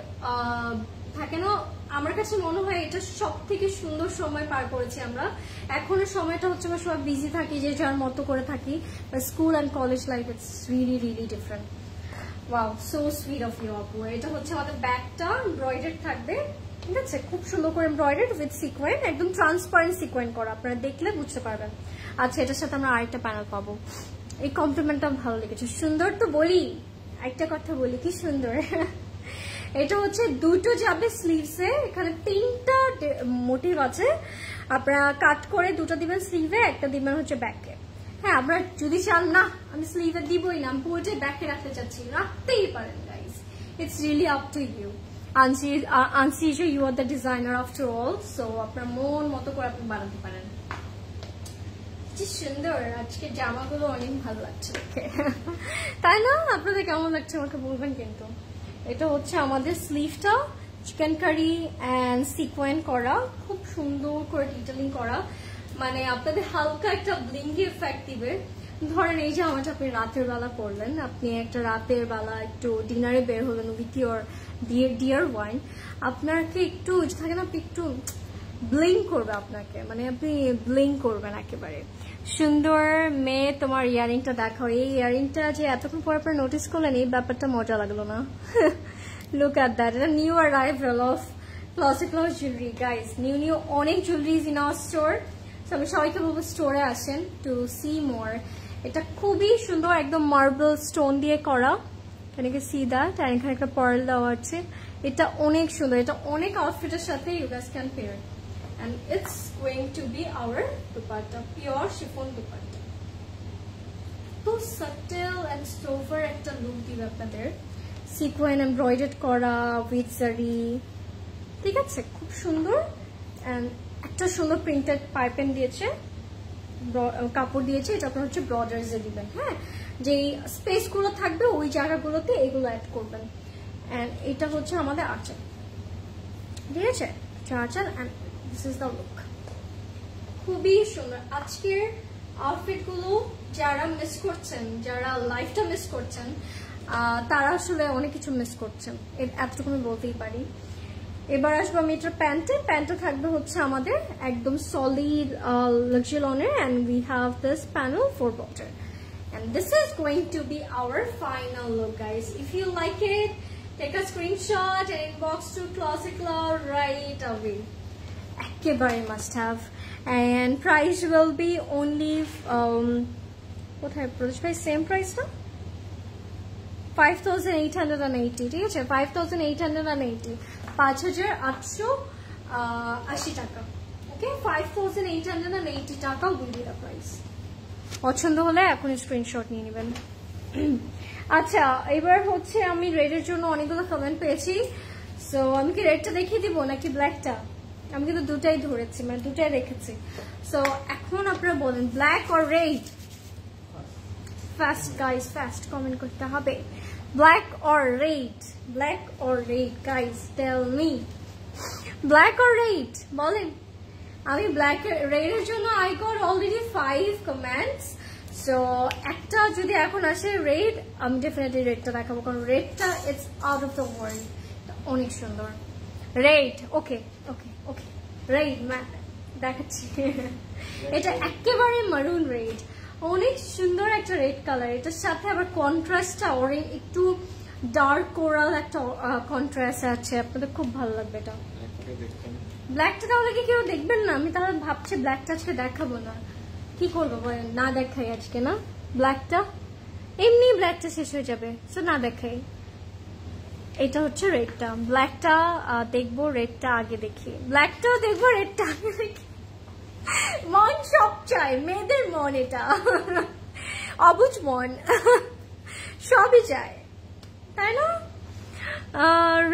Speaker 1: থাকে না, আমার কাছে মনে হয় এটা সব থেকে সুন্দর সময় পার করেছি আমরা। এখনের সময়টা হচ্ছে আমরা সবাই বিজি থাকি, যে যার মতো করে থাকি, school and college life it's really really different. Wow, so sweet of you আপু। এটা হচ্ছে আমাদের ব্যাগটা এমব্রয়ডারি থাকবে, ঠিক আছে, খুব সুন্দর করে এমব্রয়ডারি উইথ সিকোয়েন, একদম ট্রান্সপারেন্ট সিকোয়েন করা, আপনারা দেখলে বুঝতে পারবেন। আচ্ছা, এটার সাথে আমরা আরেকটা প্যানেল পাবো। এই কমপ্লিমেন্টটা ভালো লেগেছে, সুন্দর তো বলি, একটা কথা বলি, কি সুন্দর। এটা হচ্ছে দুটো যাবে স্লিভসে, এখানে 3টা মোটিভ আছে, আপনারা কাট করে দুটো দিবেন স্লিভে, একটা দিবেন হচ্ছে ব্যাকে। হ্যাঁ, আমরা যদি চান না আমি স্লিভে দিবই না, আমি পুরোটাই ব্যাকে রাখতে চাচ্ছি, রাখতেই পারেন guys, it's really up to you. আনসি you are the designer after all, so আপনার মন মতো করে আপনি বানাতে পারেন। কি সুন্দর আজকে জামাগুলো, অনেক ভালো লাগছে দেখে, তাই না? আপনাদের কেমন লাগছে আমাকে বলবেন কিন্তু। এটা হচ্ছে আমাদের স্লিভটা চিকেন কারি অ্যান্ড সিকোয়েন করা, খুব সুন্দর করে ডিটেলিং করা, মানে আপনাদের হালকা একটা ব্লিঙ্কি এফেক্ট দিবে। ধরেন এই যে আমারটা আপনি রাতের বেলা পরলেন, আপনি একটা রাতের বেলা একটু ডিনারে বের হলেন উইথ ইউর ডিয়ার ওয়াইন, আপনাকে একটু থাকে না, আপনি একটু ব্লিং করবে আপনাকে, মানে আপনি ব্লিং করবেন একেবারে সুন্দর। মেয়ে তোমার ইয়ারিংটা দেখাও। এই ইয়ারিংটা যে এতক্ষণ পরে পরে নোটিস করলেন, এই ব্যাপারটা মজা লাগলো না? লুক অ্যাট দ্যাট, এটা নিউ অ্যারাইভাল অফ ক্লসে ক্লস জুয়েলারি গাইস। নিউ অনেক jewelleries in our store, so আমি সবাইকে বলবো স্টোরে আসেন টু সি মোর। এটা খুবই সুন্দর, একদম মার্বেল স্টোন দিয়ে করা, এখানে সি দ্যাট, আর এখানে একটা পার্ল দেওয়া আছে। এটা অনেক সুন্দর, এটা অনেক আউটফিটের সাথে you guys can pair. And it's going to be our dupatta, pure chiffon dupatta. So subtle and sober একটা লুক দিবে আপনাদের, সিকোয়েন এমব্রয়ডারি করা উইথ জারি, ঠিক আছে, খুব সুন্দর। এন্ড একটা সুন্দর প্রিন্টেড পাইপেন দিয়েছে, কাপড় দিয়েছে, এটা আপনার হচ্ছে ব্রডার্সে দিবেন। হ্যাঁ, যেই স্পেস গুলো থাকবে ওই জায়গাগুলোতে এগুলো অ্যাড করবেন। এন্ড এটা হচ্ছে আমাদের আঁচল, ঠিক আছে, আঁচল। And this is the look, খুবই সুন্দর। আজকের আউটফিট গুলো যারা মিস করছেন, যারা লাইফটা মিস করছেন, তারা আসলে অনেক কিছু মিস করছেন, এতটুকু আমি বলতেই পারি। এবার আসবো আমি এটার প্যান্টটা থাকবে হচ্ছে আমাদের একদম solid লাক্সিলনের, and we have this panel for border, and this is going to be our final look guys. If you like it, take a screenshot and inbox to Classic Love right away. Ekebarai must have, and price will be only কোথায় প্রদেশ ভাই same price না, 5880, ঠিক আছে, 5880, 5880 টাকা। ওকে, 5880 টাকা will be the price. পছন্দ হলে এখন স্ক্রিনশট নিয়ে নেবেন। আচ্ছা, এবার হচ্ছে আমি রেডের জন্য অনেকগুলো কমেন্ট পেয়েছি, সো আমি কি রেডটা দেখিয়ে দিব নাকি ব্ল্যাকটা? আমি কিন্তু দুটাই ধরেছি, মানে দুটাই রেখেছি। সো এখন আপনারা বলেন black or red? Fast guys, fast comment করতে হবে। Black or red? Black or red guys, tell me. Black or red বলেন। আমি ব্ল্যাক রেডের জন্য I got already 5 comments, so একটা যদি এখন আসে রেড, আমি ডেফিনেটলি রেডটা দেখাবো, কারণ রেডটা it's out of the world, অনেক সুন্দর। রেড, ওকে ওকে ওকে, রেড দেখাচ্ছি। এটা একেবারে মারুন রেড, অনেক সুন্দর একটা রেড কালার। এটার সাথে আবার কন্ট্রাস্টটা অরেঞ্জ, একটু ডার্ক কোরাল একটা কন্ট্রাস্ট আছে, আপনাদের খুব ভালো লাগবে এটা। ব্ল্যাকটা তাহলে কি কেউ দেখবেন না? আমি তাহলে ভাবছি ব্ল্যাকটা আজকে দেখাবো না, কি করবো বলেন, না দেখাই আজকে না ব্ল্যাকটা, এমনি ব্ল্যাকটা শেষ হয়ে যাবে, সো না দেখাই। এটা হচ্ছে রেডটা, ব্ল্যাকটা দেখবো, রেডটা আগে দেখি, ব্ল্যাকটাও দেখবো, রেডটা আগে দেখি। মন সব চায়, মেয়েদের মন এটা, অবুঝ মন সবই চায়, তাই না?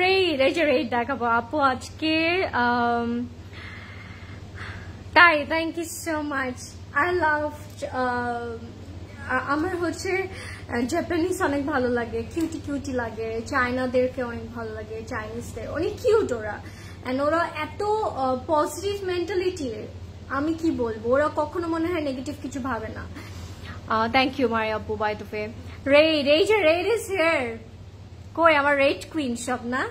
Speaker 1: রেড, এই যে রেড দেখাবো আপু আজকে। তাই, thank you so much. I love, আমার হচ্ছে জাপানিজ অনেক ভালো লাগে, কিউটি কিউটি লাগে, চায়নাদেরকে অনেক ভালো লাগে, চাইনিজদের অনেক কিউট ওরা, এন্ড ওরা এত পজিটিভ মেন্টালিটির, আমি কি বলবো, ওরা কখনো মনে হয় নেগেটিভ কিছু ভাবে না। থ্যাংক ইউ মাই আপু, বাই দ্য ওয়ে। রেড, এই যে রেড ইজ হিয়ার, কই আমার রেড কুইন সব না?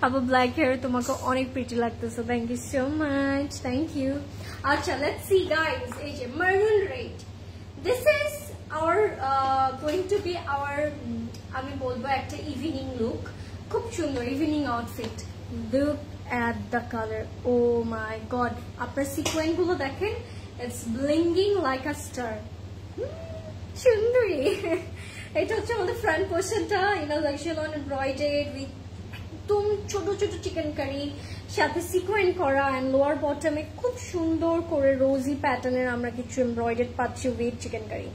Speaker 1: আপু ব্ল্যাক হেয়ার তোমাকে অনেক প্রিটি লাগতেছে, thank you so much, thank you. আচ্ছা, লেটস সি গাইস, এই যে maroon red, this is our going to be our, আমি বলবো একটা ইভিনিং লুক, খুব সুন্দর evening outfit. Look at the color, oh my god, আপনার সিকোয়েন্স গুলো দেখেন, it's blinging like a star, সুন্দরী। এটা হচ্ছে আমাদের ফ্রন্ট পোর্শনটা, লাক্সারি এমব্রয়ডারি উইথ একদম ছোট ছোট চিকেন কারি, সাথে সিকোয়েন্স করা, এন্ড লোয়ার বটমে খুব সুন্দর করে রোজি প্যাটার্নের আমরা কিছু এমব্রয়ডারি পাচ্ছি উইথ চিকেন কারি,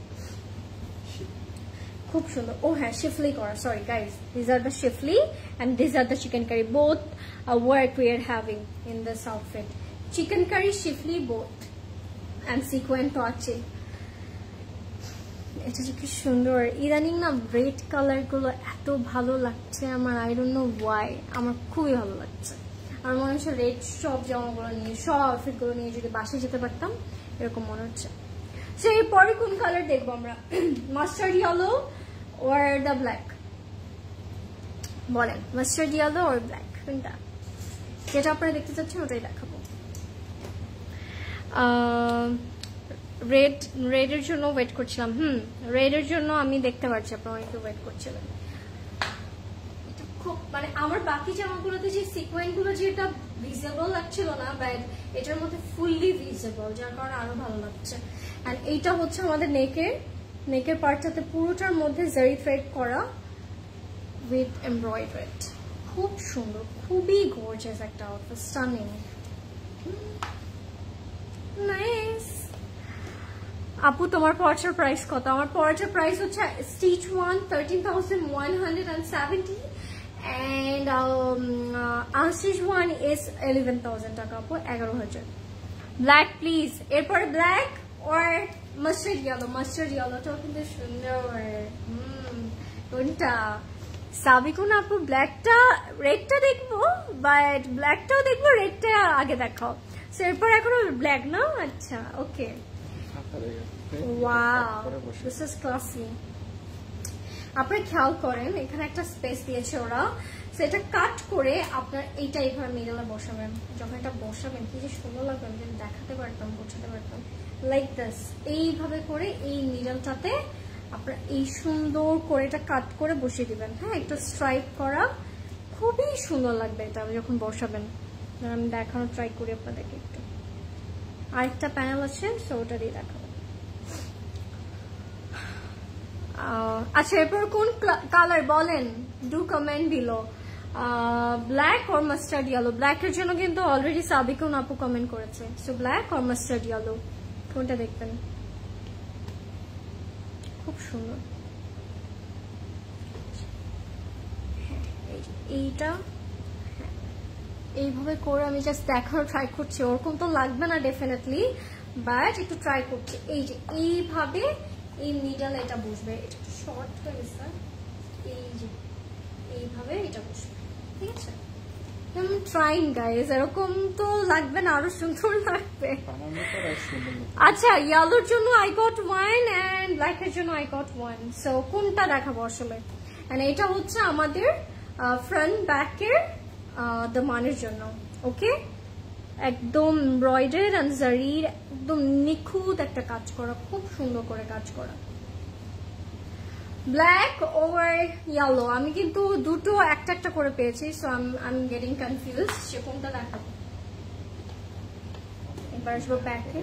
Speaker 1: খুব সুন্দর। ও হ্যাঁ, শিফলি করা, sorry guys, this are the শিফলি and these are the chicken curry, both work we are having in this outfit, chicken curry, shifli both, and sequin to আছে। এটা যে কি সুন্দর, ইদানিং না রেড কালার গুলো এত ভালো লাগছে আমার, আই ডোন্ট নো ওয়াই, আমার খুবই ভালো লাগছে। আমার মনে হচ্ছে রেড সব জামাগুলো নিয়ে, সব আউটফিট গুলো নিয়ে যদি বাসায় যেতে পারতাম, এরকম মনে হচ্ছে। সো এরপরে কোন কালার দেখবো আমরা, mustard yellow or the black, বলেন মাস্টার্ড ইয়েলো or black, কোনটা? যেটা আপনারা দেখতে চাচ্ছেন ওটাই দেখাবো। রেডের জন্য ওয়েট করছিলাম, রেডের জন্য আমি দেখতে পাচ্ছি আপনারা অনেকে ওয়েট করছিলেন। এটা খুব মানে আমার বাকি জামাগুলোতে যে সিকোয়েন্স গুলো যেটা ভিজিবল লাগছিল না, বাট এটার মধ্যে ফুললি ভিজিবল, যার কারণে আরো ভালো লাগছে। এন্ড এইটা হচ্ছে আমাদের নেকের পার্টটাতে পুরোটার মধ্যে জারি থ্রেড করা উইথ এমব্রয়ডারি, খুব সুন্দর, খুবই গর্জিয়াস একটা আউটফিট, স্টানিং, নাইস। আপু তোমার পড়ার প্রাইস কত? আমার পড়ার প্রাইস হচ্ছে স্টিচ 1 13,170 and unstitch 1 is 11,000 টাকা আপু, 11,000। ব্ল্যাক প্লিজ, এরপরে black or mustard yellow, mustard ইয়েলোটাও কিন্তু সুন্দর, কোনটা? সাবিকুন আপু ব্ল্যাকটা, রেডটা দেখবো, বাট ব্ল্যাকটাও দেখবো, রেডটা আগে দেখাও। সো এরপর এখনো ব্ল্যাক না? আচ্ছা, okay. Wow, this is classy. আপনারা খেয়াল করেন, এখানে একটা স্পেস দিয়েছে ওরা, সেটা কাট করে আপনার এইটা এইভাবে মিডলে বসাবেন, যখন এটা বসাবেন কি যে সুন্দর লাগবে, আমি যদি দেখাতে পারতাম, বোঝাতে পারতাম, লাইক দিস, এইভাবে করে এই মিডলটাতে আপনারা এই সুন্দর করে এটা কাট করে বসিয়ে দিবেন। হ্যাঁ, একটু স্ট্রাইপ করা, খুবই সুন্দর লাগবে এটা যখন বসাবেন। আমি দেখানোর ট্রাই করি আপনাদেরকে একটু, আরেকটা প্যানেল আছে, সো ওটা দিয়ে দেখাবো। আচ্ছা, এরপর কোন কালার বলেন, do comment below, black or mustard yellow? ব্ল্যাকের জন্য কিন্তু অলরেডি সাবিকুন আপু কমেন্ট করেছে, so black or mustard yellow, কোনটা দেখবেন? খুব সুন্দর, এইটা এইভাবে করে আমি জাস্ট দেখানোর ট্রাই করছি, ওরকম তো লাগবে না ডেফিনেটলি, বাট একটু ট্রাই করছি। এই যে এইভাবে এই মিডল এটা বসবে, এটা শর্ট হয়ে গেছে, এই যে এইভাবে এটা বসবে, ঠিক আছে? ট্রাইং গাইজ, এরকম তো লাগবে না, আরো সুন্দর লাগবে। আচ্ছা, ইয়েলোর জন্য আই গট 1 এন্ড ব্ল্যাকের জন্য আই গট 1, সো কোনটা দেখাবো আসলে? এন্ড এটা হচ্ছে আমাদের ফ্রন্ট ব্যাকের দামানের জন্য, ওকে? একদম এমব্রয়ডারি এন্ড জারির একদম নিখুঁত একটা কাজ করা, খুব সুন্দর করে কাজ করা। ব্ল্যাক ওভার ইয়েলো, আমি কিন্তু দুটো একটা একটা করে পেয়েছি, so I am getting confuse, সে কোনটা দেখাবো। এবার আসবো ব্যাকে,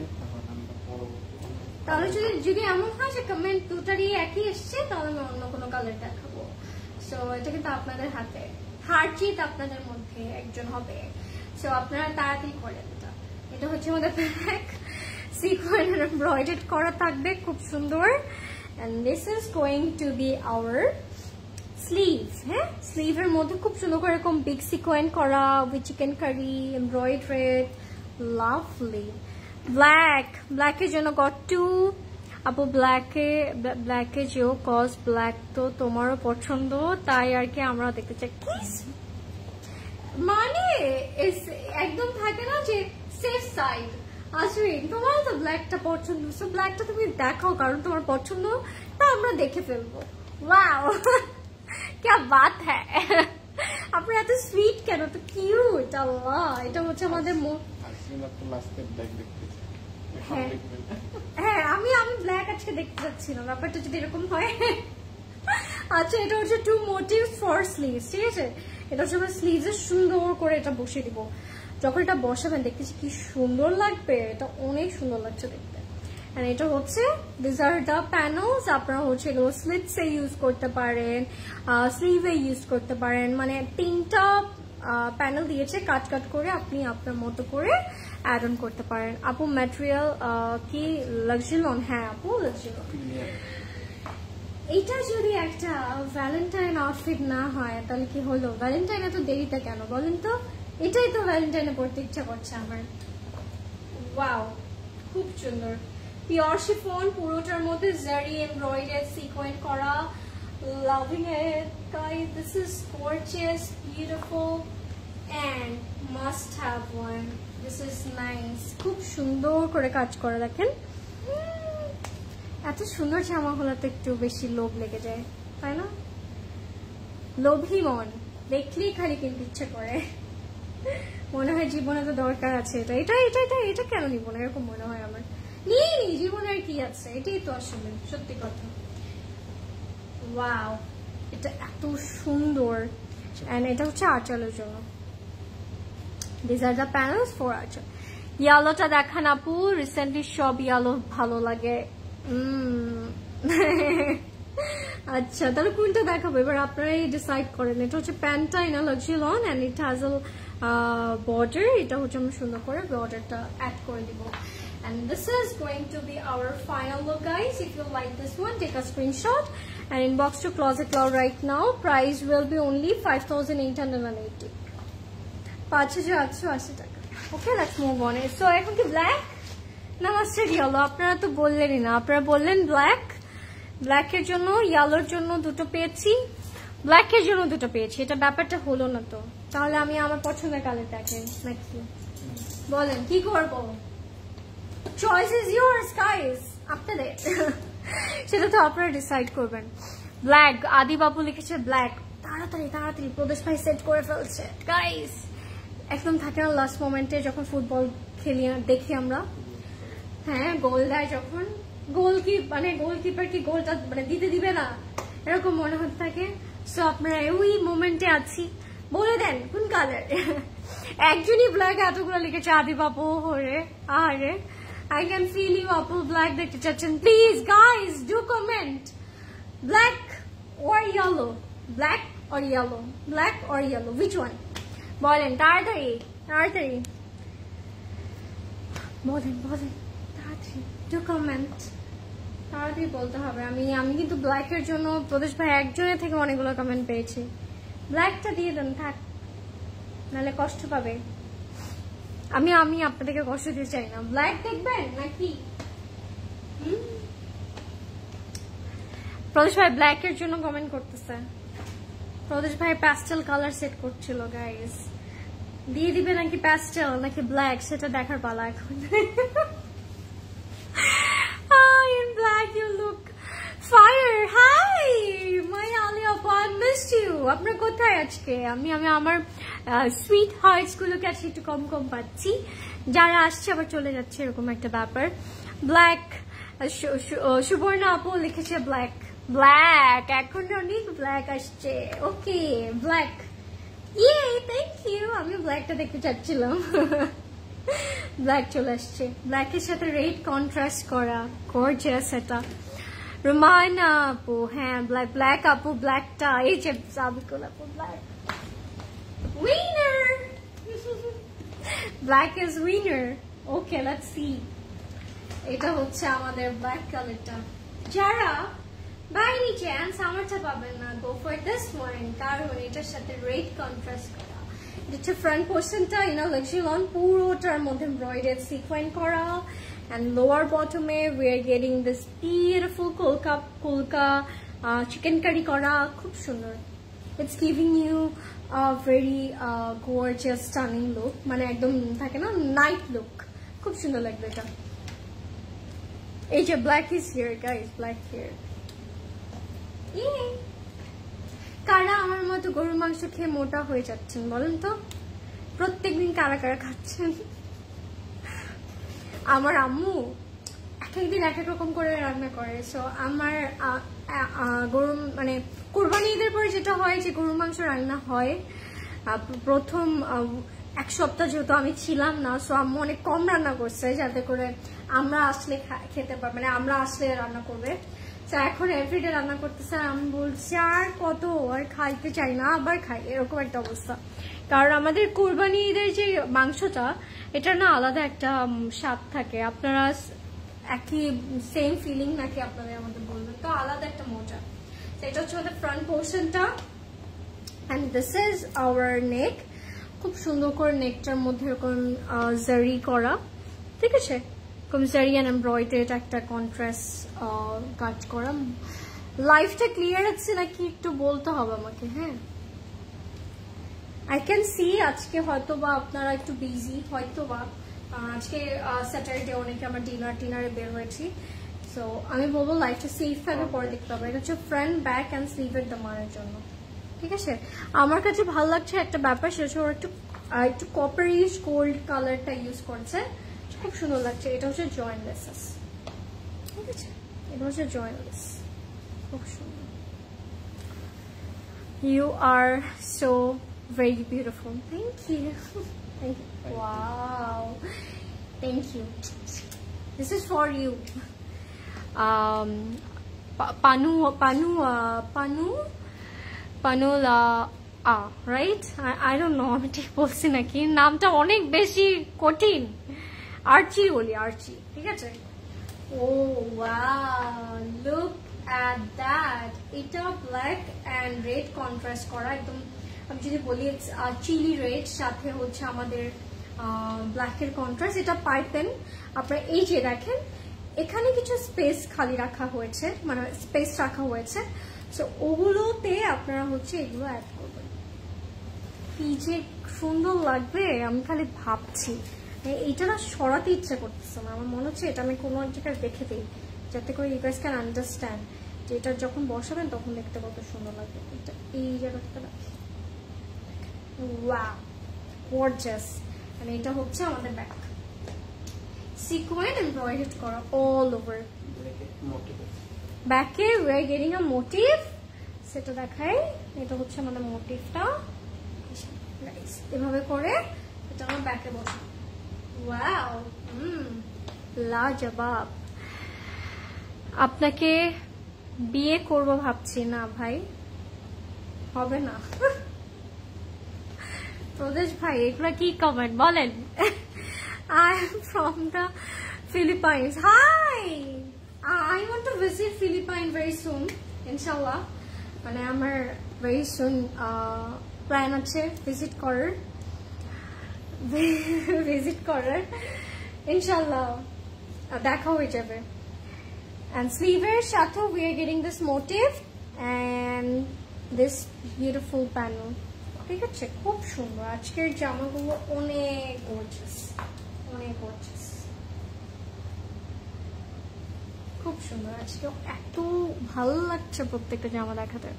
Speaker 1: তাহলে যদি এমন হয় যে কমেন্ট দুটারই একই এসছে, তাহলে আমি অন্য কোনো কালার দেখাবো। সো এটা কিন্তু আপনাদের হাতে, হার্ট জিত আপনাদের মধ্যে একজন হবে। সো আপনারা তাড়াতাড়ি করেন। এটা হচ্ছে আমাদের ব্যাক, সিকোয়েন্স এমব্রয়ডারি করা থাকবে খুব সুন্দর। And this is going to be our sleeve. হ্যাঁ, স্লিভের মধ্যে খুব সুন্দর করে এরকম বিগ সিকোয়েন্স করা with chikankari embroidery, lovely. ব্ল্যাকের জন্য গট টু আপু, ব্ল্যাকে যেও, কজ ব্ল্যাক তো তোমারও পছন্দ, তাই আর কি আমরা দেখতে চাই। মানে একদম থাকে না যে সেফ সাইড, আসলে তোমার তো ব্ল্যাকটা পছন্দ, সো ব্ল্যাকটা তুমি দেখাও, কারণ তোমার পছন্দ, তা আমরা দেখে ফেলবো। ওয়াও क्या बात है, আপনি এত সুইট কেন, তো কিউট। আল্লাহ, এটা হচ্ছে আমাদের হ্যাঁ, আমি ব্ল্যাক আজকে দেখতে যাচ্ছি না, ব্যাপারটা যদি এরকম হয়। আচ্ছা, এটা হচ্ছে টু মোটিভ ফর স্লিভস, ঠিক আছে। এটা হচ্ছে আমরা স্লিভস সুন্দর করে এটা বসিয়ে দিব। যখন এটা বসাবেন দেখতেছি কি সুন্দর লাগবে, এটা অনেক সুন্দর লাগছে দেখতে। আর এটা হচ্ছে দিস আর দ্য প্যানেলস, আপনারা হচ্ছে এগুলো স্লিটসে ইউজ করতে পারেন, স্লিভে ইউজ করতে পারেন, মানে 3টা প্যানেল দিয়েছে, কাট করে আপনি আপনার মতো করে অ্যাড অন করতে পারেন। আপু ম্যাটেরিয়াল কি লাক্সিলন? হ্যাঁ আপু, লাক্সিলন। এটা যদি একটা ভ্যালেন্টাইন আউটফিট না হয় তাহলে কি হলো? ভ্যালেন্টাইনে তো দেরিটা কেন বলেন তো? এটাই তো ভ্যালেন্টাইনে পড়তে ইচ্ছা করছে আমার। ওয়াও, খুব সুন্দর। পিওর শিফন, পুরোটার মধ্যে জারি এমব্রয়ডারি সিকোয়েন্স করা, loving it guys, this is gorgeous, beautiful and must have one. This is nice, খুব সুন্দর করে কাজ করা, দেখেন। এত সুন্দর জামা হলে তো একটু বেশি লোভ লেগে যায়, তাই না? লোভী মন দেখলেই খালি কিনতে ইচ্ছে করে, মনে হয় জীবনে তো দরকার আছে এটা এটা এটা এটা এটা কেন নিব না, এরকম মনে হয় আমার। নিই জীবনের কি আছে, এটাই তো আসলে সত্যি কথা। ওয়াও, এটা এত সুন্দর। এন্ড এটা হচ্ছে আঁচলের জন্য, this are the panels for আঁচল। ইয়ালোটা দেখান আপু, রিসেন্টলি সব ইয়ালো ভালো লাগে। আচ্ছা, তাহলে কোনটা দেখাবো এবার আপনারাই ডিসাইড করেন। এটা হচ্ছে প্যান্টটা in a luxury lawn and it has a border, এটা হচ্ছে আমরা সুন্দর করে বর্ডারটা অ্যাড করে দিব। And this is going to be our final look, guys. If you like this one, take a screenshot and inbox to Closet Cloud right now. Price will be only 5,880. 5,880 টাকা। Okay, let's move on. So এখন কি black না mustard yellow? আপনারা তো বললেনই না, আপনারা বললেন black. ব্ল্যাকের জন্য ইয়েলোর জন্য দুটো পেয়েছি, ব্ল্যাকের জন্য দুটো পেয়েছি, এটা ব্যাপারটা হলো না তো। তাহলে আমি আমার পছন্দের কালার দেখেন নাকি বলেন, কি করবো? চয়েস ইজ ইয়োর্স গাইস, আপনাদের সেটা তো আপনারা ডিসাইড করবেন। ব্ল্যাক, আদি বাবু লিখেছে ব্ল্যাক। তাড়াতাড়ি তাড়াতাড়ি প্রদেশ ভাই সেট করে ফেলছে গাইস। একদম থাকে না লাস্ট মোমেন্টে যখন ফুটবল খেলি দেখি আমরা, হ্যাঁ গোল দেয় যখন, গোলকিপার কি গোলটা মানে দিতে দিবে না, এরকম মনে হতে থাকে। সো আপনারা ওই মোমেন্টে আছি, বলে দেন কোন কালার। একজনই ব্ল্যাক এতগুলো লিখেছে, আদি বাবু হরে আরে। I can feel you, Apple Black দেখতে চাচ্ছেন, please guys do comment, black or yellow, black or yellow, black or yellow, which one? বলেন তাড়াতাড়ি তাড়াতাড়ি বলেন তাড়াতাড়ি, ডু কমেন্ট, তাড়াতাড়ি বলতে হবে। আমি কিন্তু ব্ল্যাকের জন্য প্রদেশ ভাই একজনের থেকে অনেকগুলো কমেন্ট পেয়েছি। ব্ল্যাকটা দিয়ে দেন থাক, নাহলে কষ্ট পাবে। আমি আপনাদেরকে কষ্ট দিতে চাই না। ব্ল্যাক দেখবেন নাকি? প্রদেশ ভাই ব্ল্যাকের জন্য কমেন্ট করতেছে। প্রদেশ ভাই প্যাস্টেল কালার সেট করছিল গাইস, দিয়ে দিবে নাকি প্যাস্টেল নাকি ব্ল্যাক সেটা দেখার পালা এখন। In black you look fire. Hi my Alia, I missed you. আপনার কোথায় আজকে? আমি আমার সুইট হার্টস গুলোকে আজকে একটু কম পাচ্ছি, যারা আসছে আবার চলে যাচ্ছে, এরকম একটা ব্যাপার। ব্ল্যাক, সুবর্ণা আপু লিখেছে ব্ল্যাক। এখন অনেক ব্ল্যাক আসছে। ওকে ব্ল্যাক, ইয়ে থ্যাংক ইউ। আমি ব্ল্যাকটা দেখতে চাচ্ছিলাম। ব্ল্যাক চলে আসছে, ব্ল্যাকের সাথে রেড কন্ট্রাস্ট করা, গর্জিয়াস এটা। রোমানা আপু, হ্যাঁ ব্ল্যাক আপু, ব্ল্যাকটা এই যে সাবিকুল আপু, black winner, black is winner. Okay let's see, এটা হচ্ছে আমাদের ব্ল্যাক কালারটা। যারা বাই এনি চান্স আমারটা পাবেন না, গো ফর দিস ওয়ান, কারণ এটার সাথে রেড কন্ট্রাস্ট করা। এটা হচ্ছে ফ্রন্ট পোর্শনটা ইন লাক্সারি লন, পুরোটার মধ্যে এমব্রয়ডারি সিকোয়েন্স করা, and lower bottom we are getting this beautiful kolka chicken curry kora, khub sundor. It's giving you a very gorgeous stunning look, mane ekdom thake na night look, khub sundor lagbe eta. Ei je black is here guys, black here. কারা আমার মতো গরুর মাংস খেয়ে মোটা হয়ে যাচ্ছেন বলেন তো, প্রত্যেকদিন কারা কারা খাচ্ছেন? আমার আম্মু এক একদিন এক এক রকম করে রান্না করে। সো আমার গরু মানে কোরবানি ঈদের পরে যেটা হয় যে গরুর মাংস রান্না হয়, প্রথম এক সপ্তাহ যেহেতু আমি ছিলাম না, সো আম্মু অনেক কম রান্না করছে যাতে করে আমরা আসলে খেতে পারবো, মানে আমরা আসলে রান্না করবে। তো এখন এভরিডে রান্না করতেছে, আমি বলছি আর কত, আর খাইতে চাই না, আবার খাই, এরকম একটা অবস্থা। কারণ আমাদের কোরবানি ঈদের যে মাংসটা, এটা না আলাদা একটা স্বাদ থাকে। আপনারা একই সেম ফিলিং নাকি আপনাদের আমাদের বলবেন, তো আলাদা একটা মজা। এটা হচ্ছে আমাদের ফ্রন্ট পোর্শনটা, এন্ড দিস ইজ আওয়ার নেক। খুব সুন্দর করে নেকটার মধ্যে এরকম জারি করা, ঠিক আছে, এরকম জারি এন্ড এমব্রয়ডারিড একটা কন্ট্রাস্ট কাজ করা। লাইফটা ক্লিয়ার আছে নাকি একটু বলতে হবে আমাকে, হ্যাঁ। আই ক্যান সি আজকে হয়তো বা আপনারা একটু বিজি, হয়তো বা আজকে স্যাটারডে, অনেকে আমার ডিনারে বের হয়েছি। সো আমি বলবো লাইফটা সেফ থাকে, পরে দেখতে হবে। এটা হচ্ছে ফ্রন্ট, ব্যাক অ্যান্ড স্লিভের দামানের জন্য, ঠিক আছে। আমার কাছে ভালো লাগছে একটা ব্যাপার, সেটা হচ্ছে ওরা একটু কপারিশ গোল্ড কালারটা ইউজ করছে, খুব সুন্দর লাগছে। এটা হচ্ছে জয়েন্টলেস, ঠিক আছে, এটা হচ্ছে জয়েন্টলেস, খুব সুন্দর। You are so very beautiful, thank you. Thank you. Wow, thank you. This is for you. Panula, right? I don't know, আমি ঠিক বলছি নাকি, নামটা অনেক বেশি কঠিন। আর্চি বলি, আর্চি, ঠিক আছে। Oh wow, look at that. এটা ব্ল্যাক এন্ড রেড কন্ট্রাস্ট করা, একদম আমি যদি বলি চিলি রেড, সাথে হচ্ছে আমাদের ব্ল্যাকের কন্ট্রাস্ট। এটা পাইপেন, আপনারা এই যে দেখেন এখানে কিছু স্পেস খালি রাখা হয়েছে, মানে স্পেস রাখা হয়েছে। সো ওগুলোতে আপনারা হচ্ছে এগুলো অ্যাড করবেন। কি যে সুন্দর লাগবে, আমি খালি ভাবছি। এইটা না সরাতে ইচ্ছে করতেছে না, আমার মনে হচ্ছে এটা আমি কোনো এক জায়গায় রেখে দিই, যাতে করে ইউ গাইস ক্যান আন্ডারস্ট্যান্ড যে এটা যখন বসাবেন তখন দেখতে কত সুন্দর লাগবে। এটা এই জায়গাটা রাখি। Wow, gorgeous. And এটা হচ্ছে আমাদের ব্যাক, সিকোয়েন্স এমব্রয়ডারি করা all over ব্যাকে। we are getting a motif, সেটা দেখাই। এটা হচ্ছে আমাদের মোটিভটা, এভাবে করে এটা আমরা ব্যাকে বসাই। ওয়াও, লাজবাব। আপনাকে বিয়ে করব ভাবছি না ভাই, হবে না। প্রদেশ ভাই এগুলা কি কমেন্ট বলেন? I am from the Philippines. Hi, I want to visit Philippines very soon, inshallah. মানে আমার very soon প্ল্যান আছে ভিজিট করার, ইনশাল্লাহ দেখা হয়ে যাবে। And sleeves সাথে we are getting this motif and this beautiful panel, ঠিক আছে, খুব সুন্দর। আজকের জামাগুলো অনেক গর্জিয়াস, অনেক গর্জিয়াস, খুব সুন্দর। আজকে এত ভালো লাগছে প্রত্যেকটা জামা দেখাতে।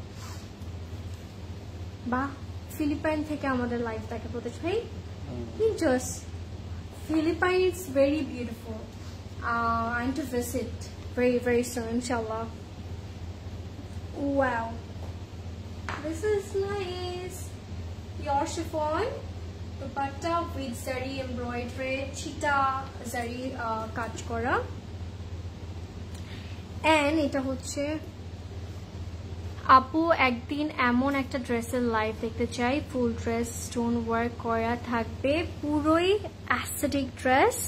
Speaker 1: বাহ, ফিলিপাইন থেকে আমাদের লাইভ দেখে প্রদেশ ভাই, just Philippine is very beautiful. I am to visit very very soon, inshallah. Wow, this is nice. Your chiffon dupatta with zari embroidery, cheetah zari kaj kora, and এটা হচ্ছে আপু একদিন এমন একটা ড্রেসের লাইভ দেখতে চাই, ফুল ড্রেস স্টোন ওয়ার্ক করা থাকবে, পুরোই অ্যাস্থেটিক ড্রেস,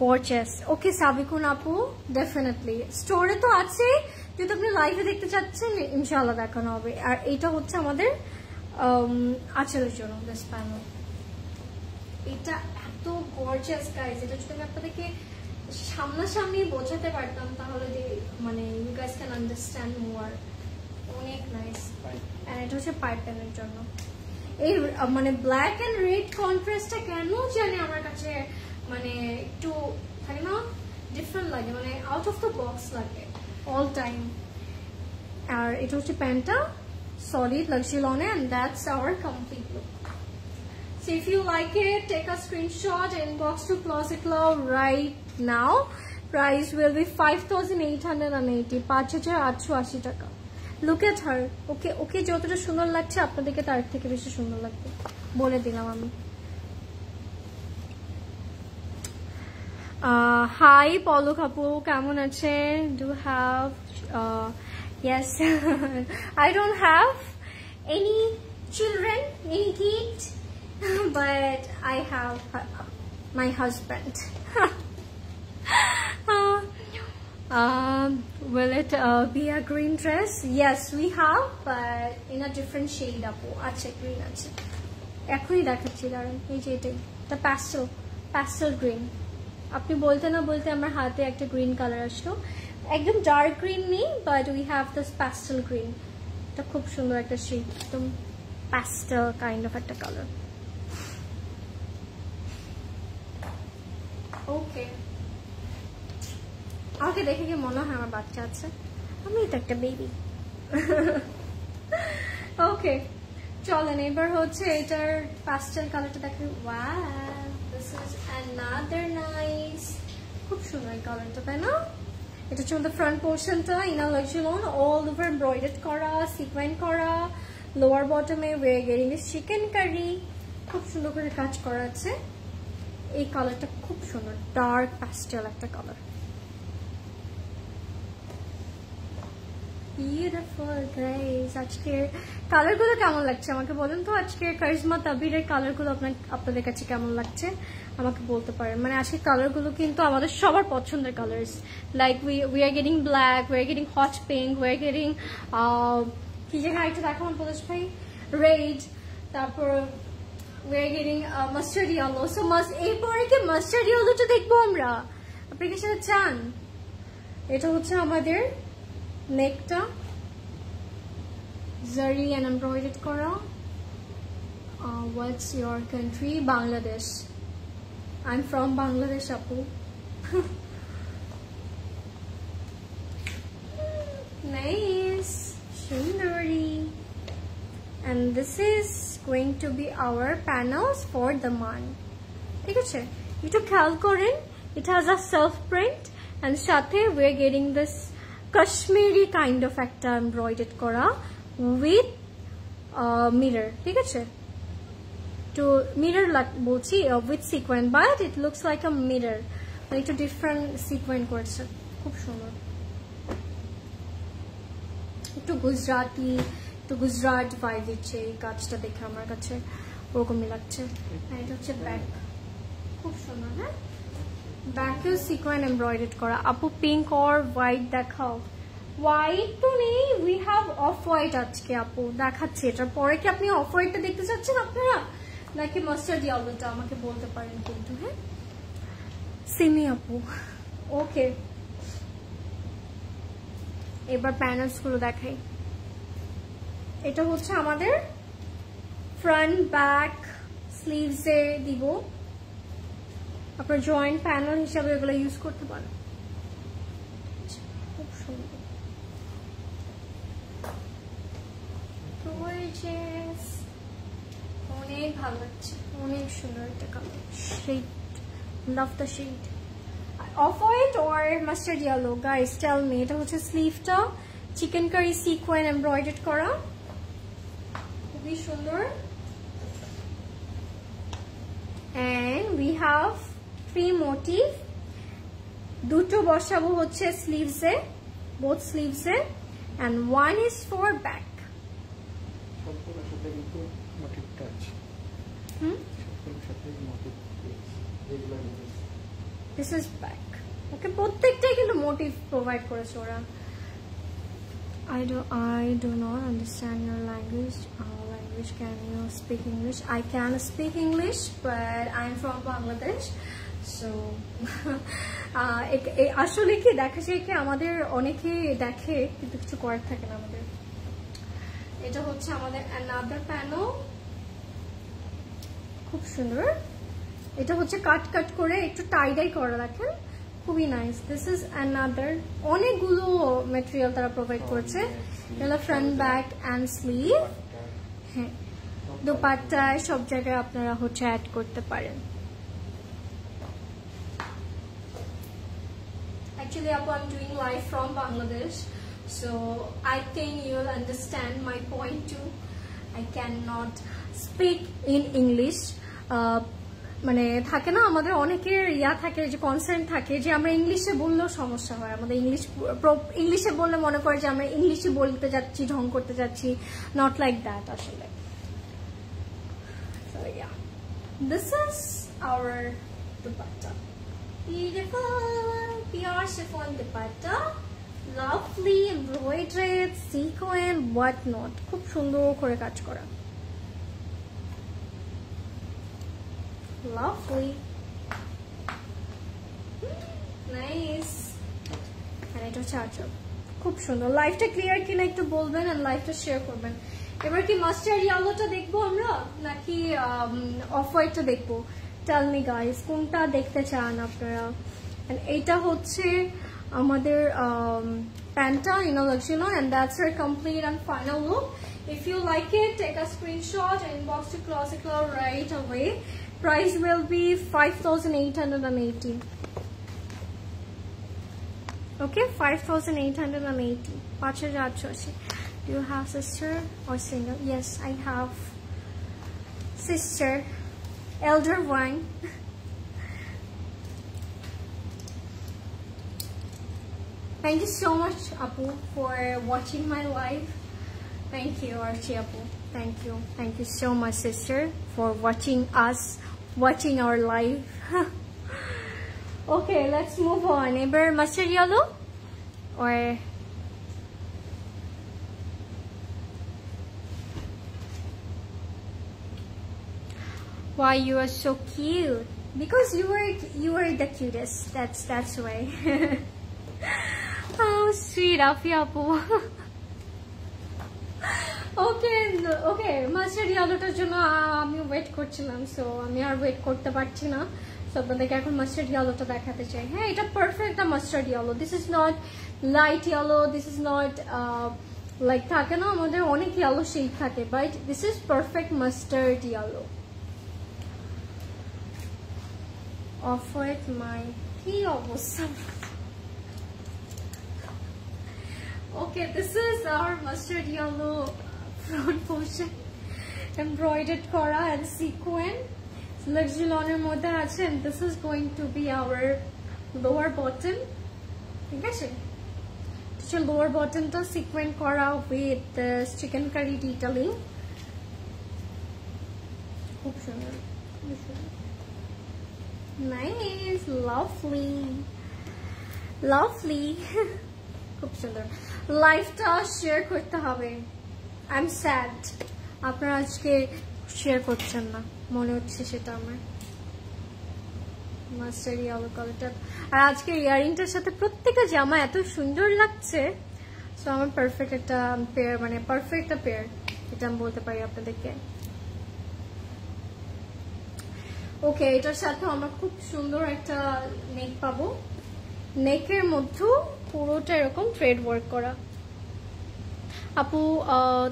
Speaker 1: গর্জিয়াস। ওকে সাবিকুন আপু, ডেফিনেটলি স্টোরে তো আছে, যদি আপনি লাইভে দেখতে চাচ্ছেন ইনশাআল্লাহ দেখানো হবে। আর এটা হচ্ছে আমাদের আঁচলের জন্য দিস প্যানেল, এটা এত গর্জিয়াস গাইজ, এটা যদি আমি আপনাদেরকে সামনাসামনি বোঝাতে পারতাম তাহলে মানে ইউ গাইজ ক্যান আন্ডারস্ট্যান্ড মোর। অনেক নাইস। এন্ড এটা হচ্ছে পাইপেনের জন্য। এই মানে ব্ল্যাক এন্ড রেড কন্ট্রাস্টটা কেন জানি আমার কাছে মানে একটু থাকে না, ডিফারেন্ট লাগে, মানে আউট অফ দ্য বক্স লাগে অল টাইম। আর এটা হচ্ছে প্যান্টটা solid luxury lone, and that's our complete look. So if you like it, take a screenshot, inbox to Closet Club right now. Price will be 5,880, 5,880 টাকা। Look at her. ওকে যতটা সুন্দর লাগছে আপনাদেরকে তার থেকে বেশি সুন্দর লাগবে, বলে দিলাম আমি। হাই পলক আপু, কেমন আছেন? Do have yes I don't have any children, any kids, but I have my husband. Will it be a green dress? Yes, we have, but in a different shade apu. Acha green acha, ekhoni dekhachi daran, ei je etai the pastel green. আপনি বলতে না বলতে আমার হাতে একটা green colour আসলো, একদম dark green নেই, but we have this pastel green. এটা খুব সুন্দর একটা শেড, একদম প্যাস্টেল কাইন্ড অফ একটা কালার। ওকে, আমাকে দেখে কি মনে হয় আমার বাচ্চা আছে? আমি তো একটা বেবি। ওকে চলেন, এবার হচ্ছে এটার প্যাস্টেল কালারটা দেখেন। Wow, this is another nice, খুব সুন্দর কালারটা, তাই না? এটা হচ্ছে আমাদের ফ্রন্ট পোর্শনটা in a luxury lawn, all over embroidered করা, সিকোয়েন্স করা, লোয়ার বটমে we getting this chikankari, খুব সুন্দর করে কাজ করা আছে। এই কালারটা খুব সুন্দর, ডার্ক প্যাস্টেল একটা কালার, বিউটিফুল গাইস। আজকের কালারগুলো কেমন লাগছে আমাকে বলেন তো? আজকের কারিজমা তাবিরের কালারগুলো আপনাদের কাছে কেমন লাগছে আমাকে বলতে পারেন। মানে আজকের কালারগুলো কিন্তু আমাদের সবার পছন্দের colours, like we are getting black, we are getting hot pink, we are getting কি যে একটা দেখো আমার পলাশ ভাই, রেড, তারপর we are getting mustard yellow. So এরপরে কি মাস্টার্ড ইয়েলোটা দেখবো আমরা? আপনি কি সেটা চান? এটা হচ্ছে আমাদের নেকটা জারি and embroidered করা। What's your country? Bangladesh. I'm from Bangladesh apu. Nice, Shundari. And this is going to be our panels for the month. ঠিক আছে, একটু খেয়াল করেন, it has a self print and সাথে we're getting this Kashmiri kind of একটা embroidered করা with mirror, ঠিক আছে? তো mirror বলছি with sequin, but it looks like a mirror, মানে একটু different sequin করেছে, খুব সুন্দর। একটু গুজরাট ভাইব দিচ্ছে এই কাজটা দেখে, আমার কাছে ওরকমই লাগছে। এটা হচ্ছে ব্যাক, খুব সুন্দর। হ্যাঁ, ব্যাকেও সিকোয়েন এমব্রয়ডার্ড করা। আপু পিঙ্ক অর হোয়াইট দেখাও। হোয়াইট তো নেই, উই হ্যাভ অফ হোয়াইট আজকে আপু দেখাচ্ছি। এটার পরে কি আপনি অফ হোয়াইটটা দেখতে চাচ্ছেন আপনারা, নাকি মাস্টার্ড ইয়েলোটা আমাকে বলতে পারেন কিন্তু। হ্যাঁ সিমি আপু, ওকে এবার প্যানেলস গুলো দেখাই। এটা হচ্ছে আমাদের ফ্রন্ট ব্যাক স্লিভসে দিব, আপনার জয়েন্ট প্যানেল হিসাবে এগুলো ইউজ করতে পারেন। খুব সুন্দর, অনেক ভালো লাগছে, অনেক সুন্দর একটা colour shade, love the shade. Off white or mustard yellow guys tell me. এটা হচ্ছে স্লিভটা চিকেন কারি সিকোয়েন এমব্রয়ডার্ড করা, খুবই সুন্দর। and we have 3 motif, দুটো বসাবো হচ্ছে স্লিভসে, both sleeves A, and one is for back.
Speaker 2: সবগুলোর সাথে কিন্তু মোটিভটা আছে সবগুলোর সাথে মোটিভ এগুলো
Speaker 1: this is back. Okay, প্রত্যেকটাই কিন্তু মোটিভ প্রোভাইড করেছে ওরা. I do not understand your language. Can you speak English? I can speak English, but I'm from Bangladesh. So আসলে কি দেখা যায় কি আমাদের অনেকে দেখে কিন্তু কিছু করার থাকে না আমাদের. এটা হচ্ছে আমাদের another panel. খুব সুন্দর. এটা হচ্ছে কাট করে একটু টাই ডাই করা, দেখেন খুবই নাইস. দিস ইজ অ্যানাদার, অনেকগুলো ম্যাটেরিয়াল তারা প্রোভাইড করেছে. এটা ফ্রন্ট ব্যাক অ্যান্ড স্লিভ. হ্যাঁ, দোপাট্টায় সব জায়গায় আপনারা হচ্ছে অ্যাড করতে পারেন. Actually, I'm doing live from Bangladesh, so I think you'll understand my point too. I cannot speak in English. মানে থাকে না আমাদের অনেকের থাকে যে কনসার্ন থাকে যে আমরা ইংলিশে বললেও সমস্যা হয়, আমাদের ইংলিশে বললে মনে করে যে আমরা ইংলিশে বলতে যাচ্ছি, ঢং করতে যাচ্ছি. নট লাইক দ্যাট আসলে. So yeah, this is our dupatta. Beautiful pure chiffon dupatta, lovely embroidered sequin what not, খুব সুন্দর করে কাজ করা. Lovely, nice. And এটা চার্জার খুব সুন্দর. লাইফটা ক্লিয়ার কিনা একটু বলবেন আর লাইফটা শেয়ার করবেন. এবার কি মাস্টার্ড ইয়েলোটা দেখবো আমরা নাকি অফ হোয়াইটটা দেখবো? টেল মি গাইস, কোনটা দেখতে চান আপনারা? এন্ড এইটা হচ্ছে আমাদের প্যান্টটা in a luxury, and that's our complete and final look. If you like it, take a screenshot and inbox to Classic Club right away. Price will be 5,880. Okay, 5,880. 5,880. Do you have sister or single? Yes, I have sister, elder one. Thank you so much, Apu, for watching my live. Thank you, Archie Apu. Thank you so much, sister, for watching our live. Okay, let's move on. Ever mustard yellow or why you are so cute? Because you are the cutest. That's why. Oh, sweet Apu. Okay, mustard ইয়েলোটার জন্য আমি wait করছিলাম, so আমি আর wait করতে পারছি না. So আপনাদেরকে এখন মাস্টার্ড ইয়েলোটা দেখাতে চাই. হ্যাঁ, এটা perfect mustard yellow. This is not light yellow, this is not like থাকে না আমাদের অনেক ইয়েলো শেড থাকে, but this is perfect mustard yellow. Off white my কি অবস্থা. Okay, this is our mustard yellow front portion, embroidered kora and sequin. Luxury liner mode ache, and this is going to be our lower bottom. ঠিক আছে, so lower bottom ta sequin kora with the chicken curry detailing. খুব সুন্দর, nice, lovely. খুব সুন্দর. লাইফটা share করতে হবে. I am sad আপনারা আজকে শেয়ার করছেন না, মনে হচ্ছে সেটা আমার. মাস্টার ইয়েলো কালারটা আর আজকে ইয়ারিংটার সাথে প্রত্যেকটা জামা এত সুন্দর লাগছে. সো আমার পারফেক্ট একটা পেয়ার, মানে পারফেক্ট একটা পেয়ার, এটা আমি বলতে পারি আপনাদেরকে. ওকে, এটার সাথে আমরা খুব সুন্দর একটা নেক পাবো. নেকের মধ্যে পুরোটা এরকম থ্রেড ওয়ার্ক করা. আপু,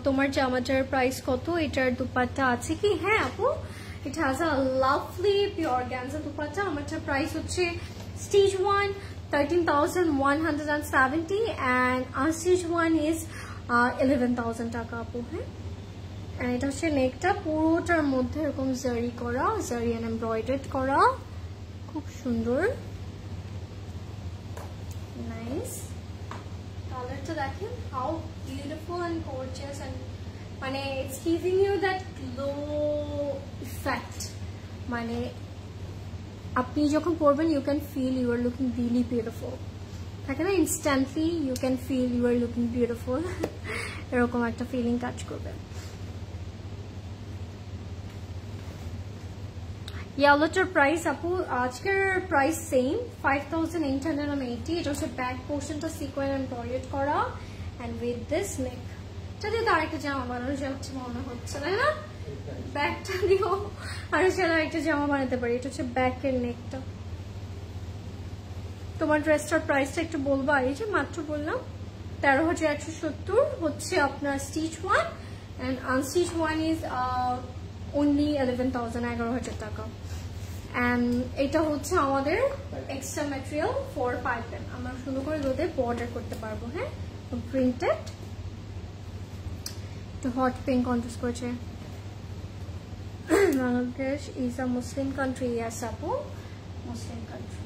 Speaker 1: তোমার জামাটার প্রাইস কত? এটার দুপাট্টা আছে কি? হ্যাঁ আপু, it has a lovely pure organza dupatta. আমারটার প্রাইস হচ্ছে stitch 1 13,170 and unstitched one is 11,000 টাকা আপু. হ্যাঁ, এটা হচ্ছে নেকটা পুরোটার মধ্যে এরকম জারি করা, জারি এন্ড এমব্রয়ডার্ড করা, খুব সুন্দর, নাইস. কালারটা দেখেন, how beautiful and gorgeous, and মানে it's giving you that glow effect. মানে আপনি যখন পরবেন you can feel you are looking really beautiful, থাকে না, instantly you can feel you are looking beautiful, এরকম একটা ফিলিং কাজ করবে। ইয়েলোটার প্রাইস আপু আজকের প্রাইস সেম 5880। এটা হচ্ছে ব্যাক পোর্শনটা সিকোয়েন্স এমব্রয়ডারি করা এন্ড উইথ দিস নেক। যদি তো আরেকটা জামা বানানো যাচ্ছে মনে হচ্ছে, তাই না? ব্যাকটা দিও আর সেটা একটা জামা বানাতে পারি। এটা হচ্ছে ব্যাকের নেকটা। তোমার ড্রেসটার প্রাইসটা একটু বলবা? এই যে মাত্র বললাম 13170 হচ্ছে আপনার stitch one, and unstitch one is only 11,000 টাকা। এন্ড এটা হচ্ছে আমাদের এক্সট্রা ম্যাটেরিয়াল ফর পাইপেন। আমরা সুন্দর করে রোদে বর্ডার করতে পারবো। হ্যাঁ, প্রিন্টেড, একটু হট পিঙ্ক কন্ট্রাস্ট করেছে। Bangladesh is a Muslim country. Yes আপু, Muslim country.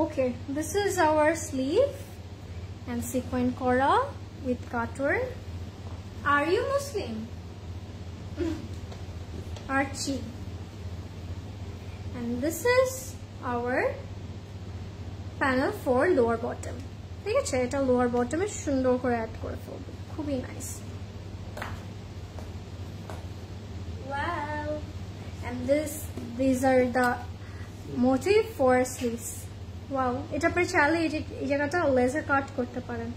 Speaker 1: Okay, this is our sleeve and sequin kora with cutter. Are you Muslim? Archie. And this is our panel for lower bottom. ঠিক আছে, এটা lower bottom এ সুন্দর করে add করে ফেলবো, খুবই nice. Wow. And these are the motif for sleeves. Wow, এটা পরে চাইলে এই জায়গাটা লেজার কাট করতে পারেন,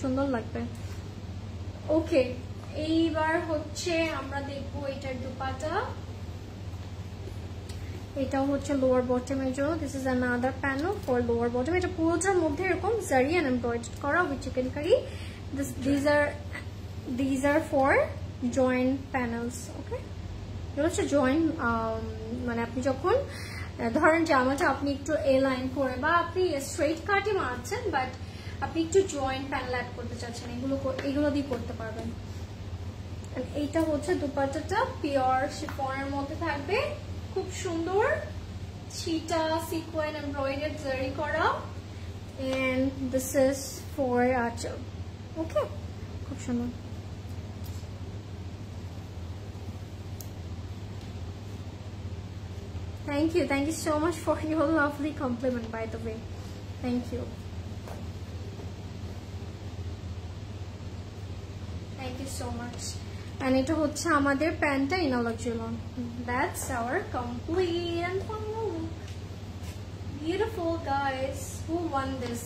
Speaker 1: সুন্দর লাগবে। ওকে, এইবার হচ্ছে আমরা দেখবো এটার দুপাটা। এটাও হচ্ছে লোয়ার বটমের জন্য। This is another panel for lower bottom. এটা পুরোটার মধ্যে এরকম জারি এন্ড এমব্রয়ডারি করা with chikankari. This are for joint panels. Okay, এটা হচ্ছে জয়েন্ট, মানে আপনি যখন ধরেন জামাটা আপনি একটু এ লাইন করে বা আপনি স্ট্রেট কাটে মারছেন, বাট আপনি একটু জয়েন্ট প্যানেল অ্যাড করতে চাচ্ছেন, এগুলো দিয়ে করতে পারবেন। এইটা হচ্ছে দুপাট্টাটা পিওর শিফনের মধ্যে থাকবে, খুব সুন্দর ছিটা সিকোয়েন এমব্রয়ডারি জারি করা, এন্ড দিস ইজ ফর আঁচল। ওকে, খুব সুন্দর। Thank you so much for your lovely compliment, by the way. Thank you so much. And এটা হচ্ছে আমাদের প্যান্টটা ইনালজিলন। That's our complete and final look. Beautiful guys, who won this?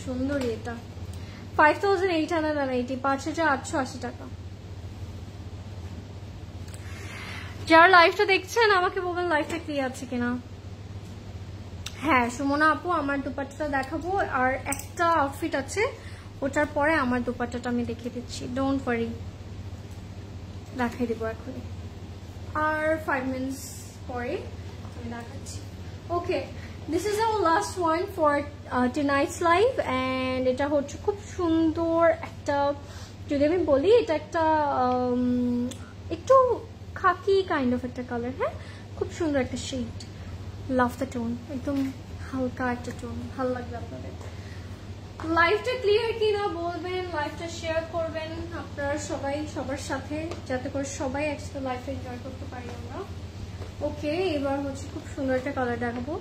Speaker 1: সুন্দর। এটা 5880, 5880 টাকা। যারা লাইভটা দেখছেন আমাকে বলবেন লাইভটা ক্লিয়ার আছে কিনা। হ্যাঁ সুমনা আপু, আমার দুপাট্টাটা দেখাবো, আর একটা আউটফিট আছে, ওটার পরে আমার দুপাট্টাটা আমি দেখিয়ে দিচ্ছি। ডোন্ট ওয়ারি, দেখাই দেবো এখনই, আর 5 মিনিটস পরে আমি দেখাচ্ছি। Okay, this is our last one for tonight's live, and এটা হচ্ছে খুব সুন্দর একটা, যদি আমি বলি এটা একটা একটু খাকি কাইন্ড অফ একটা কালার। হ্যাঁ, খুব সুন্দর একটা শেড। লাভ দ্য টোন, একদম হালকা একটা টোন, ভালো লাগবে আপনাদের। লাইভটা ক্লিয়ার কিনা বলবেন, লাইভটা শেয়ার করবেন আপনারা সবাই সবার সাথে, যাতে করে সবাই একসাথে লাইভটা এনজয় করতে পারি আমরা। ওকে, এবার হচ্ছে খুব সুন্দর একটা কালার দেখাবো,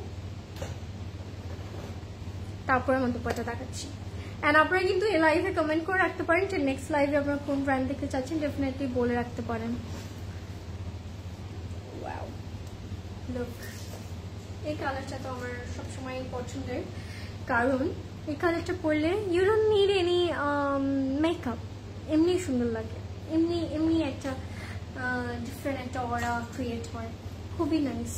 Speaker 1: তারপরে আমার দুপাট্টা দেখাচ্ছি। এন্ড আপনারা কিন্তু এই লাইভে কমেন্ট করে রাখতে পারেন যে নেক্সট লাইভে আপনারা কোন ব্র্যান্ড দেখতে চাচ্ছেন, ডেফিনেটলি বলে রাখতে পারেন। ওয়াও, লুক, এই কালারটা তো আমার সবসময় পছন্দের, কারণ এই কালারটা পরলে you don't need any makeup, এমনি সুন্দর লাগে, এমনি একটা ডিফারেন্ট একটা অরা ক্রিয়েট হয়, খুবই নাইস।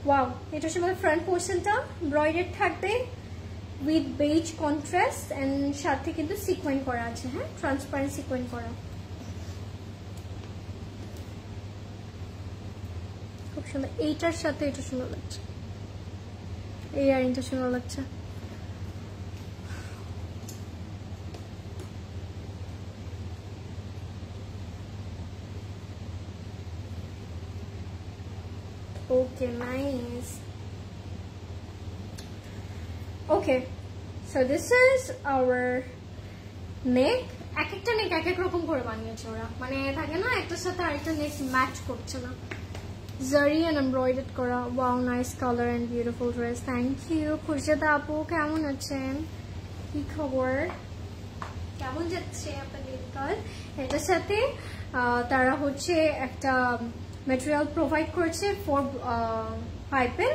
Speaker 1: ওয়াও, এটা হচ্ছে আমাদের ফ্রন্ট পোর্শনটা, এমব্রয়ডারি থাকবে উইথ বেজ কন্ট্রাস্ট, এন্ড সাথে কিন্তু সিকোয়েন করা আছে। হ্যাঁ, ট্রান্সপারেন্ট সিকোয়েন করা, খুব সুন্দর। এইটার সাথে এটা সুন্দর লাগছে, এই ইয়ারিংটা সুন্দর লাগছে। Okay, nice. Okay, so this is our neck. এক একটা নেক এক এক রকম করে বানিয়েছে ওরা, মানে থাকে না একটার সাথে আরেকটা নেক ম্যাচ করছে না। জারি এন্ড এমব্রয়ডার্ড করা। Wow, nice colour and beautiful dress. Thank you. Khursheda আপু কেমন আছেন? কি খবর? কেমন যাচ্ছে আপনাদের কাজ? এটার সাথে তারা হচ্ছে একটা ম্যাটেরিয়াল প্রোভাইড করেছে ফর পাইপেন।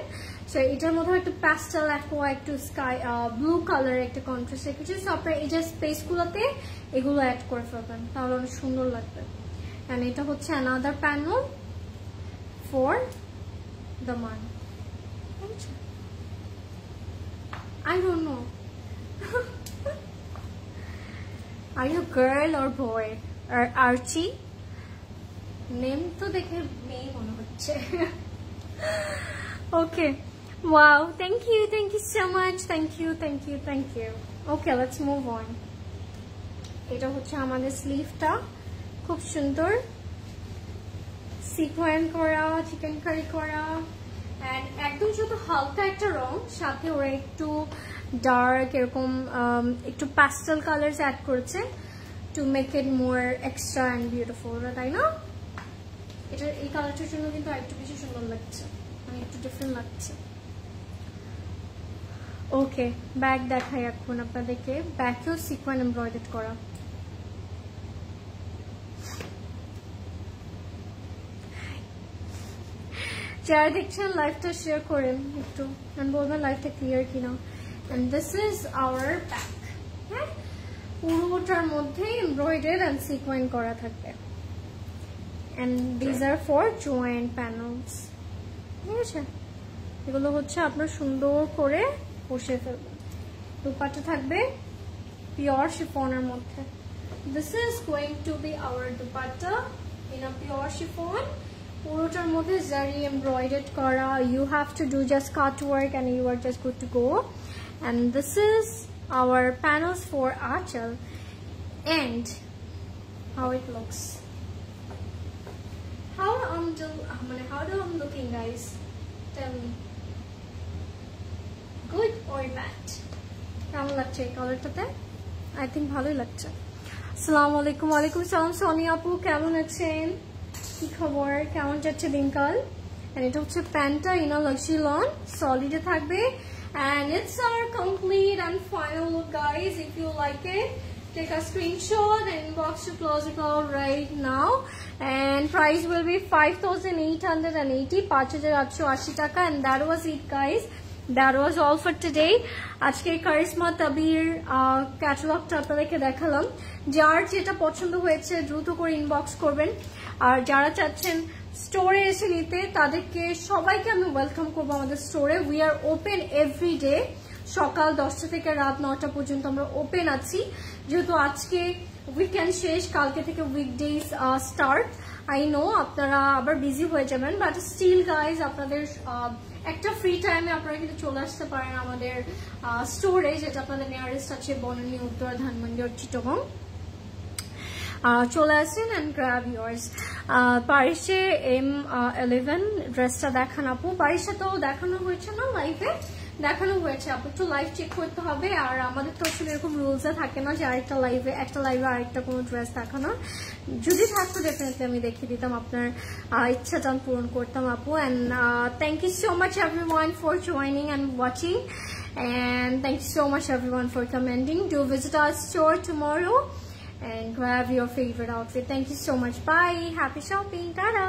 Speaker 1: সো এটার মধ্যে একটু প্যাস্টেল অ্যাকোয়া, একটু স্কাই ব্লু কালার একটা কন্ট্রাস্ট রেখেছে। সো আপনার এই যে স্পেসগুলোতে এগুলো অ্যাড করে ফেলবেন, তাহলে অনেক সুন্দর লাগবে। এন্ড এটা হচ্ছে অ্যানাদার প্যানেল ফর দ্য মান। I don't know. Are you girl or boy? Or Archie? Name to dekhe mei mone hocche. Okay. Wow. Thank you so much. Thank you. Okay, let's move on. Eta hocche amader sleeve ta khub sundor sequin kora, chicken curry kora, and একদম শুধু হালকা একটা রং, সাথে ওরা একটু dark এরকম একটু pastel Colors add করেছে to make it more extra and beautiful, তাই না? এটা এই কালারটার জন্য কিন্তু আরেকটু বেশি সুন্দর লাগছে, মানে একটু ডিফারেন্ট লাগছে। ওকে, ব্যাগ দেখাই এখন আপনাদেরকে। ব্যাগেও সিকোয়েন্স এমব্রয়ডারি করা। যারা দেখছেন লাইভটা শেয়ার করেন একটু, and বলবেন লাইভটা ক্লিয়ার কিনা। and this is our back, হ্যাঁ, পুরোটার মধ্যে এমব্রয়ডারি and সিকোয়েন্স করা থাকবে। and these are for joint panels, ঠিক আছে? এগুলো হচ্ছে আপনার সুন্দর করে বসে ফেলবেন। দুপাট্টা থাকবে পিওর শিফনের মধ্যে। this is going to be our dupatta in a pure chiffon. পুরোটার মধ্যে জারি এমব্রয়ডারি করা। you have to do just cut work and you are just good to go. and this is our panels for Achal and how it looks. How I'm looking, guys? Tell me. Good or bad? কেমন লাগছে এই কালারটাতে? I think ভালোই লাগছে। আসসালামু আলাইকুম। ওয়ালাইকুম আসসালাম সোনিয়া আপু, কেমন আছেন? কি খবর? কেমন যাচ্ছে দিনকাল? and এটা হচ্ছে প্যান্টটা ইনা লাক্সারি লন সলিডে থাকবে। and it's our complete and final look, guys. If you like it, take a screenshot and inbox to close it out right now. and price will be 5,880, 5,880 টাকা। and that was it, guys. That was all for today. আজকে কারিশমা তাবির ক্যাটালগটা আপনাদেরকে দেখালাম। যার যেটা পছন্দ হয়েছে দ্রুত করে ইনবক্স করবেন। আর যারা চাচ্ছেন স্টোরে এসে নিতে, তাদেরকে সবাইকে আমি ওয়েলকাম করবো আমাদের স্টোরে। We are open every day, সকাল 10টা থেকে রাত 9টা পর্যন্ত আমরা ওপেন আছি। যেহেতু আজকে উইকেন্ড শেষ, কালকে থেকে উইকডেজ স্টার্ট। আই নো আপনারা আবার বিজি হয়ে যাবেন, বাট স্টিল গাইজ আপনাদের একটা ফ্রি টাইমে আপনারা কিন্তু চলে আসতে পারেন আমাদের স্টোরে, যেটা আপনাদের নিয়ারেস্ট আছে বনানী, উত্তরা, ধানমন্ডি আর চিটাগং। চলে আসেন and grab yours. পারিসে M11 ড্রেসটা দেখান আপু। পারিসে তো দেখানো হয়েছে না লাইভে? দেখানো হয়েছে আপু, একটু লাইভ চেক করতে হবে। আর আমাদের তো আসলে এরকম রুলসে থাকে না যে একটা লাইভে আরেকটা কোনো ড্রেস দেখানোর। যদি থাকতো ডেফিনেটলি আমি দেখিয়ে দিতাম, আপনার ইচ্ছাটা পূরণ করতাম আপু। and thank you so much everyone for joining and watching, and thank you so much everyone for commenting. Do visit our store tomorrow and grab your favorite outfit. Thank you so much. Bye. Happy shopping. Ta-da.